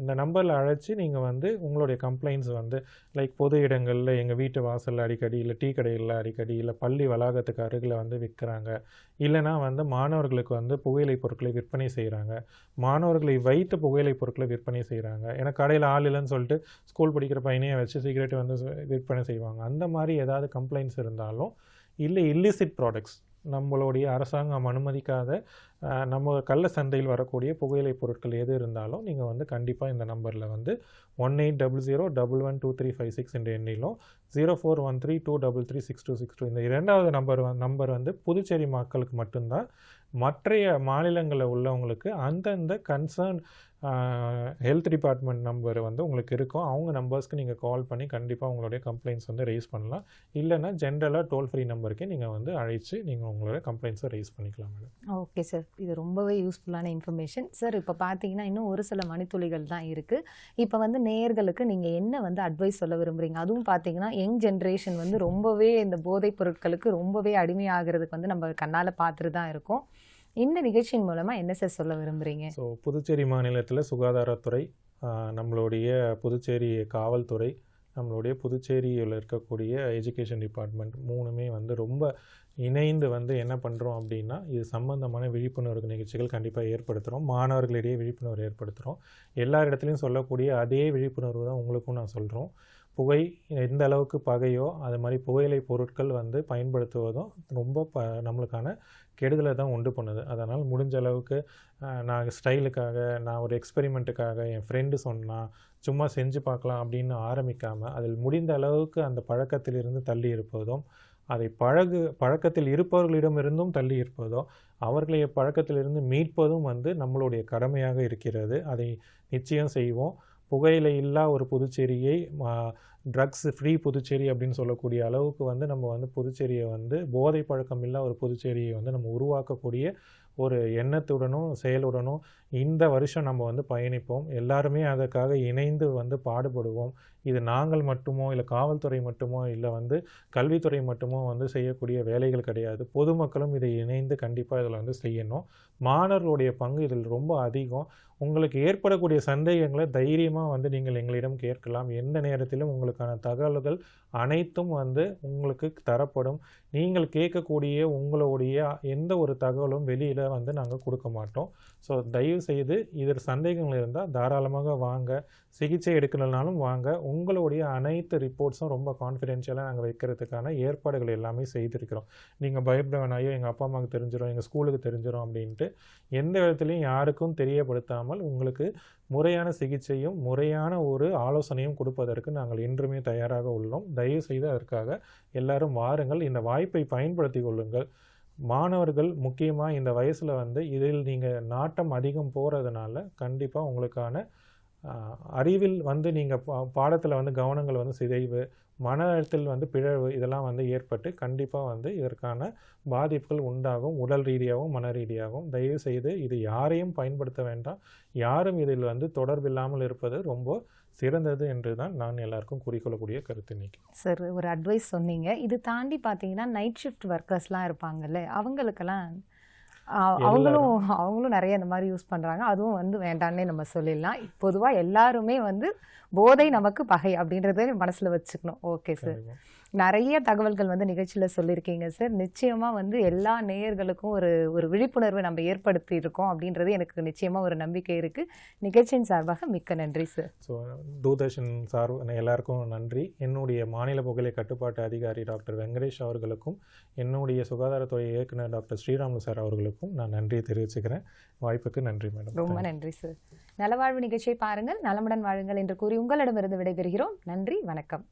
இந்த நம்பரில் அழைச்சி நீங்கள் வந்து உங்களுடைய கம்ப்ளைண்ட்ஸ் வந்து லைக் பொது இடங்களில், எங்கள் வீட்டு வாசலில் அடிக்கடி, இல்லை டீ கடைகளில் அடிக்கடி, இல்லை பள்ளி வளாகத்துக்கு அருகில் வந்து விற்கிறாங்க, இல்லைனா வந்து மாணவர்களுக்கு வந்து புகையிலை பொருட்களை விற்பனை செய்கிறாங்க, மாணவர்களை வைத்து புகையிலை பொருட்களை விற்பனை செய்கிறாங்க, ஏன்னா கடையில் ஆள் இல்லைன்னு சொல்லிட்டு ஸ்கூல் படிக்கிற பையனையே வச்சு சிகரெட் வந்து விற்பனை செய்வாங்க. அந்த மாதிரி ஏதாவது கம்ப்ளைண்ட்ஸ் இருந்தாலும், இல்லை இல்லிசிட் ப்ராடக்ட்ஸ், நம்மளுடைய அரசாங்கம் அனுமதிக்காத நம்ம கள்ள சந்தையில் வரக்கூடிய புகையிலை பொருட்கள் எது இருந்தாலும் நீங்கள் வந்து கண்டிப்பாக இந்த நம்பரில் வந்து 1800112356 என்ற எண்ணிலும் 0413233626 இந்த இரண்டாவது நம்பர் வந்து புதுச்சேரி மக்களுக்கு மட்டும்தான். மற்றைய மாநிலங்களில் உள்ளவங்களுக்கு அந்தந்த கன்சர்ன் ஹெல்த் டிபார்ட்மெண்ட் நம்பர் வந்து உங்களுக்கு இருக்கும். அவங்க நம்பர்ஸ்க்கு நீங்கள் கால் பண்ணி கண்டிப்பாக உங்களுடைய கம்ப்ளைண்ட்ஸ் வந்து ரைஸ் பண்ணலாம். இல்லைன்னா ஜென்ரலாக டோல் ஃப்ரீ நம்பருக்கே நீங்கள் வந்து அழைச்சி நீங்கள் உங்களுடைய கம்ப்ளைண்ட்ஸை ரைஸ் பண்ணிக்கலாம் மேடம். ஓகே சார், இது ரொம்பவே யூஸ்ஃபுல்லான இன்ஃபர்மேஷன் சார். இப்போ பார்த்தீங்கன்னா இன்னும் ஒரு சில மணித்துளிகள் தான் இருக்குது. இப்போ வந்து நேயர்களுக்கு நீங்கள் என்ன வந்து அட்வைஸ் சொல்ல விரும்புகிறீங்க? அதுவும் பார்த்தீங்கன்னா யங் ஜென்ரேஷன் வந்து ரொம்பவே இந்த போதைப் பொருட்களுக்கு ரொம்பவே அடிமையாகிறதுக்கு வந்து நம்ம கண்ணால் பார்த்துட்டு தான் இருக்கோம். இந்த நிகழ்ச்சியின் மூலமாக என்ன சார் சொல்ல விரும்புகிறீங்க? ஸோ புதுச்சேரி மாநிலத்தில் சுகாதாரத்துறை, நம்மளுடைய புதுச்சேரி காவல்துறை, நம்மளுடைய புதுச்சேரியில் இருக்கக்கூடிய எஜுகேஷன் டிபார்ட்மெண்ட் மூணுமே வந்து ரொம்ப இணைந்து வந்து என்ன பண்ணுறோம் அப்படின்னா, இது சம்பந்தமான விழிப்புணர்வு நிகழ்ச்சிகள் கண்டிப்பாக ஏற்படுத்துகிறோம். மாணவர்களிடையே விழிப்புணர்வு ஏற்படுத்துகிறோம். எல்லா இடத்துலையும் சொல்லக்கூடிய அதே விழிப்புணர்வு தான் உங்களுக்கும் நான் சொல்கிறோம். புகை எந்த அளவுக்கு பகையோ அது மாதிரி புகையிலை பொருட்கள் வந்து பயன்படுத்துவதும் ரொம்ப நம்மளுக்கான கெடுதலை தான் உண்டு பண்ணுது. அதனால் முடிஞ்ச அளவுக்கு நான் ஸ்டைலுக்காக, நான் ஒரு எக்ஸ்பெரிமெண்ட்டுக்காக என் ஃப்ரெண்டு சொன்னால் சும்மா செஞ்சு பார்க்கலாம் அப்படின்னு ஆரம்பிக்காமல், அதில் முடிந்த அளவுக்கு அந்த பழக்கத்திலிருந்து தள்ளி இருப்பதும், அதை பழக்கத்தில் இருப்பவர்களிடமிருந்தும் தள்ளி இருப்பதோ, அவர்களை பழக்கத்திலிருந்து மீட்பதும் வந்து நம்மளுடைய கடமையாக இருக்கிறது. அதை நிச்சயம் செய்வோம். புகையிலை இல்லா ஒரு புதுச்சேரியை, ட்ரக்ஸ் ஃப்ரீ புதுச்சேரி அப்படின்னு சொல்லக்கூடிய அளவுக்கு வந்து நம்ம வந்து புதுச்சேரியை வந்து போதை பழக்கம் இல்லா ஒரு புதுச்சேரியை வந்து நம்ம உருவாக்கக்கூடிய ஒரு எண்ணத்துடனும் செயலுடனும் இந்த வருஷம் நம்ம வந்து பயணிப்போம். எல்லாருமே அதற்காக இணைந்து வந்து பாடுபடுவோம். இது நாங்கள் மட்டுமோ இல்லை காவல்துறை மட்டுமோ இல்லை வந்து கல்வித்துறை மட்டுமோ வந்து செய்யக்கூடிய வேலைகள் கிடையாது. பொதுமக்களும் இதை இணைந்து கண்டிப்பாக இதில் வந்து செய்யணும். மாணவர்களுடைய பங்கு இதில் ரொம்ப அதிகம். உங்களுக்கு ஏற்படக்கூடிய சந்தேகங்களை தைரியமாக வந்து நீங்கள் எங்களிடம் கேட்கலாம். எந்த நேரத்திலும் உங்களுக்கான தகவல்கள் அனைத்தும் வந்து உங்களுக்கு தரப்படும். நீங்கள் கேட்கக்கூடிய உங்களுடைய எந்த ஒரு தகவலும் வெளியில் வந்து நாங்கள் கொடுக்க மாட்டோம். ஸோ தயவு செய்து இதில் சந்தேகங்கள் இருந்தால் தாராளமாக வாங்க. சிகிச்சை எடுக்கணும்னாலும் வாங்க. உங்களுடைய அனைத்து ரிப்போர்ட்ஸும் ரொம்ப கான்ஃபிடென்ஷியலாக நாங்கள் வைக்கிறதுக்கான ஏற்பாடுகள் எல்லாமே செய்திருக்கிறோம். நீங்கள் பயப்பட வேணாயோ எங்கள் அப்பா அம்மாவுக்கு தெரிஞ்சிடும், எங்கள் ஸ்கூலுக்கு தெரிஞ்சிடும் அப்படின்ட்டு எந்த விதத்துலையும் யாருக்கும் தெரியப்படுத்தாமல் உங்களுக்கு முறையான சிகிச்சையும் முறையான ஒரு ஆலோசனையும் கொடுப்பதற்கு நாங்கள் என்றுமே தயாராக உள்ளோம். தயவு செய்து அதற்காக எல்லாரும் வாருங்கள். இந்த வாய்ப்பை பயன்படுத்தி கொள்ளுங்கள். மாணவர்கள் முக்கியமாக இந்த வயசில் வந்து இதில் நீங்கள் நாட்டம் அதிகம் போகிறதுனால கண்டிப்பாக உங்களுக்கான அறிவில் வந்து நீங்கள் பாடத்தில் வந்து கவனங்கள் வந்து சிதைவு, மன அழுத்தத்தில் வந்து பிழவு இதெல்லாம் வந்து ஏற்பட்டு கண்டிப்பாக வந்து இதற்கான பாதிப்புகள் உண்டாகும். உடல் ரீதியாகவும் மன ரீதியாகவும். தயவு செய்து இது யாரையும் பயன்படுத்த வேண்டாம். யாரும் இதில் வந்து தொடர்பில்லாமல் இருப்பது ரொம்ப சிறந்தது என்று தான் நான் எல்லாருக்கும் கூறிக்கொள்ளக்கூடிய கருத்து. இன்னைக்கு சார் ஒரு அட்வைஸ் சொன்னீங்க. இது தாண்டி பார்த்தீங்கன்னா நைட் ஷிஃப்ட் ஒர்க்கர்ஸ்லாம் இருப்பாங்கல்ல, அவங்களுக்கெல்லாம் அவங்களும் நிறைய இந்த மாதிரி யூஸ் பண்ணுறாங்க. அதுவும் வந்து வேண்டான்னே நம்ம சொல்லிடலாம். பொதுவாக எல்லாருமே வந்து போதை நமக்கு பகை அப்படின்றத மனசில் வச்சுக்கணும். ஓகே சார், நிறைய தகவல்கள் வந்து நிகழ்ச்சியில் சொல்லியிருக்கீங்க சார். நிச்சயமாக வந்து எல்லா நேயர்களுக்கும் ஒரு விழிப்புணர்வை நம்ம ஏற்படுத்தி இருக்கோம் அப்படின்றது எனக்கு நிச்சயமாக ஒரு நம்பிக்கை இருக்குது. நிகழ்ச்சியின் சார்பாக மிக்க நன்றி சார். ஸோ தூர்தர்ஷன் சார் எல்லாருக்கும் நன்றி. என்னுடைய மாநில புகையிலை கட்டுப்பாட்டு அதிகாரி டாக்டர் வெங்கடேஷ் அவர்களுக்கும், என்னுடைய சுகாதாரத்துறை இயக்குனர் டாக்டர் ஸ்ரீராமுலு சார் அவர்களுக்கும் நான் நன்றியை தெரிவிச்சுக்கிறேன். வாய்ப்புக்கு நன்றி மேடம். ரொம்ப நன்றி சார். நலவாழ்வு நிகழ்ச்சியை பாருங்கள், நலமுடன் வாழுங்கள் என்று கூறி உங்களிடமிருந்து விடைபெறுகிறோம். நன்றி, வணக்கம்.